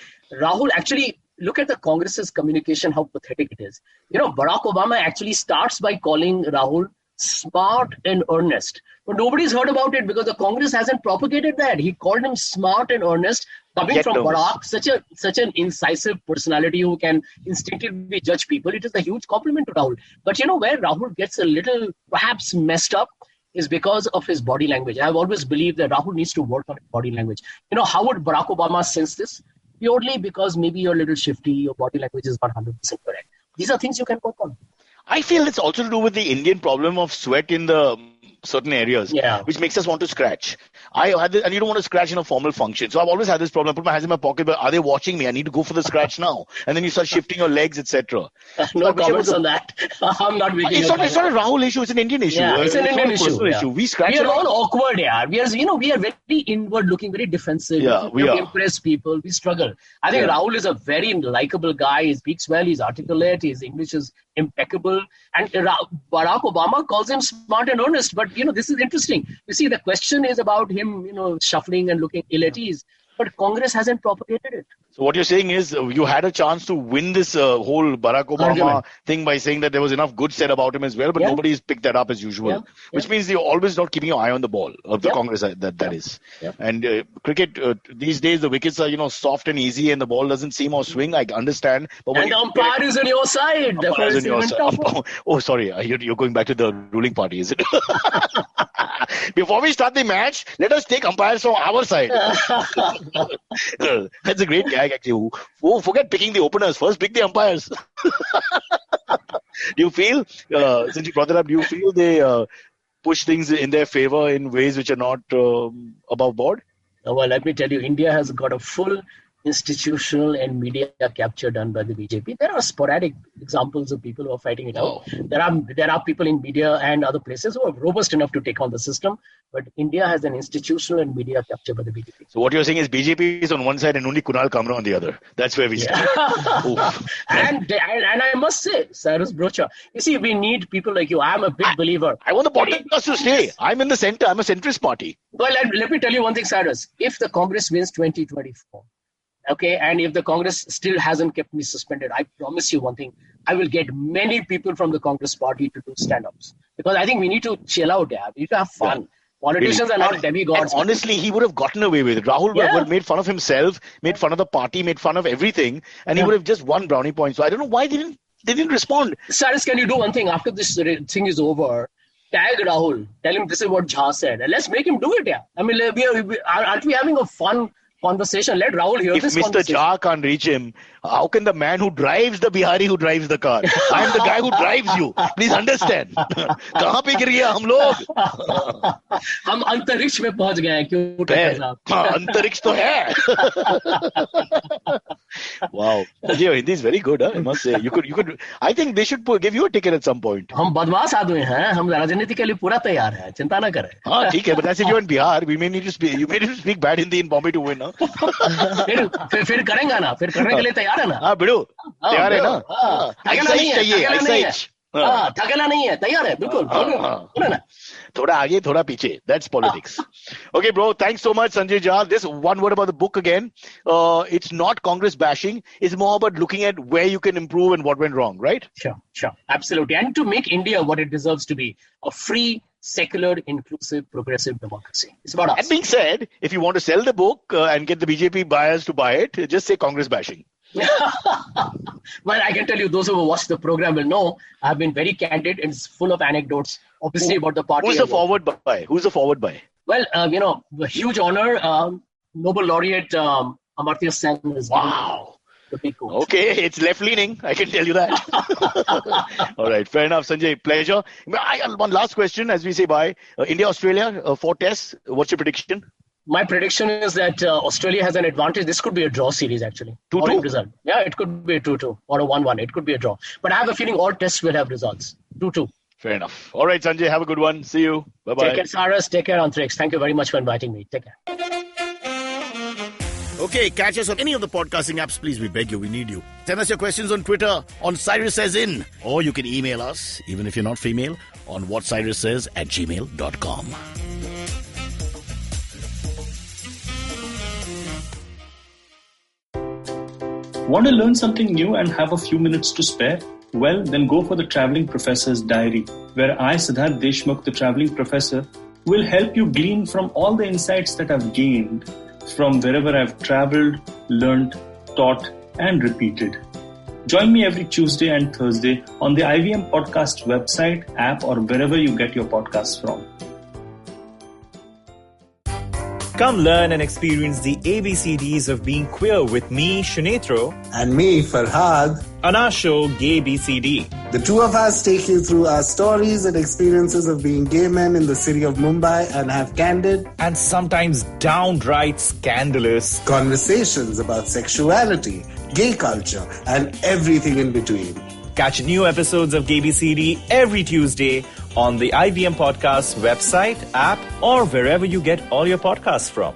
Rahul actually, look at the Congress's communication, how pathetic it is. Barack Obama actually starts by calling Rahul smart and earnest. But nobody's heard about it because the Congress hasn't propagated that. He called him smart and earnest, coming from Barack, such an incisive personality who can instinctively judge people. It is a huge compliment to Rahul. But where Rahul gets a little perhaps messed up is because of his body language. I've always believed that Rahul needs to work on his body language. How would Barack Obama sense this? Purely because maybe you're a little shifty, your body language is not 100% correct. These are things you can work on. I feel it's also to do with the Indian problem of sweat in the certain areas, which makes us want to scratch. And you don't want to scratch in a formal function. So I've always had this problem. I put my hands in my pocket, but are they watching me? I need to go for the scratch now. And then you start shifting your legs, etc. No comments on that. I'm not making it's not a Rahul issue. It's an Indian issue. Yeah, it's an Indian issue. We scratch. We are all awkward, We are very inward looking, very defensive. We impress people. We struggle. I think Rahul is a very likable guy. He speaks well. He's articulate. His English is impeccable. And Barack Obama calls him smart and earnest. But, this is interesting. You see, the question is about him, shuffling and looking ill at ease. But Congress hasn't propagated it. So what you're saying is you had a chance to win this whole Barack Obama thing by saying that there was enough good said about him as well, but nobody's picked that up as usual, which means you're always not keeping your eye on the ball of the Congress that is. And cricket, these days, the wickets are, soft and easy and the ball doesn't seem or swing. I understand. But and the umpire is on your side. Oh, sorry. You're going back to the ruling party, is it? Before we start the match, let us take umpires from our side. That's a great gag, actually. Forget picking the openers. First, pick the umpires. Do you feel, since you brought that up, do you feel they push things in their favor in ways which are not above board? Well, let me tell you, India has got a full institutional and media capture done by the BJP. There are sporadic examples of people who are fighting it out. There are people in media and other places who are robust enough to take on the system, but India has an institutional and media capture by the BJP. So what you're saying is BJP is on one side and only Kunal Kamra on the other. That's where we stand. And I must say, Cyrus Brocha, you see, we need people like you. I'm a big believer. I want the podcast to stay. I'm in the center. I'm a centrist party. Well, let me tell you one thing, Cyrus. If the Congress wins 2024, and if the Congress still hasn't kept me suspended, I promise you one thing, I will get many people from the Congress party to do stand-ups. Because I think we need to chill out, we need to have fun. Yeah. Politicians are not demigods. And honestly, he would have gotten away with it. Rahul would have made fun of himself, made fun of the party, made fun of everything, and he would have just won brownie points. So I don't know why they didn't respond. Cyrus, can you do one thing? After this thing is over, tag Rahul, tell him this is what Jha said, and let's make him do it. I mean, aren't we having a fun conversation? Let Rahul hear this conversation. If Mr. Jha can't reach him, how can the man who drives the Bihari who drives the car? I am the guy who drives you. Please understand. कहाँ पे गिर गया हम लोग? हम अंतरिक्ष में पहुंच गए हैं क्यों? अंतरिक्ष तो है. Wow. Yeah, Hindi is very good. I must say. You could. I think they should give you a ticket at some point. हम बदमाश आदमी हैं. हम राजनीति के लिए पूरा तैयार हैं. चिंता ना करें. हाँ, ठीक है. But that's if you're in Bihar, we may need to speak. You may need to speak bad Hindi in Bombay to win. फिर करेंगे ना. फिर करने के लिए तैयार है ना. हाँ, बिड़ो. तैयार है ना. ऐसा ही चाहिए. ऐसा ही. थकेला नहीं है, तैयार है, बिल्कुल. थोड़ा आगे, थोड़ा पीछे. That's politics. Okay, bro. Thanks so much, Sanjay Jha. This one word about the book again. It's not Congress bashing. It's more about looking at where you can improve and what went wrong, right? Sure. Absolutely. And to make India what it deserves to be, a free, secular, inclusive, progressive democracy. It's about us. That being said, if you want to sell the book and get the BJP buyers to buy it, just say Congress bashing. Well, I can tell you, those who have watched the program will know I've been very candid and it's full of anecdotes, obviously, about the party. Who's the forward by? Well, a huge honor, Nobel laureate Amartya Sen is wow. The big quote. Okay, it's left-leaning, I can tell you that. All right, fair enough, Sanjay. Pleasure. One last question as we say bye. India-Australia, 4 tests. What's your prediction? My prediction is that Australia has an advantage. This could be a draw series, actually. 2-2? Result. Yeah, it could be a 2-2 or a 1-1. It could be a draw. But I have a feeling all tests will have results. 2-2. Fair enough. All right, Sanjay, have a good one. See you. Bye-bye. Take care, Cyrus. Take care, Antrix. Thank you very much for inviting me. Take care. Okay, catch us on any of the podcasting apps, please. We beg you, we need you. Send us your questions on Twitter, on Cyrus Says In. Or you can email us, even if you're not female, on whatcyrussays@gmail.com. Want to learn something new and have a few minutes to spare? Well, then go for the Traveling Professor's Diary, where I, Siddharth Deshmukh, the Traveling Professor, will help you glean from all the insights that I've gained from wherever I've traveled, learnt, taught, and repeated. Join me every Tuesday and Thursday on the IVM Podcast website, app, or wherever you get your podcasts from. Come learn and experience the ABCDs of being queer with me, Shunetro. And me, Farhad. On our show, Gay BCD. The two of us take you through our stories and experiences of being gay men in the city of Mumbai and have candid and sometimes downright scandalous conversations about sexuality, gay culture, and everything in between. Catch new episodes of Gay BCD every Tuesday on the IVM Podcast website, app, or wherever you get all your podcasts from.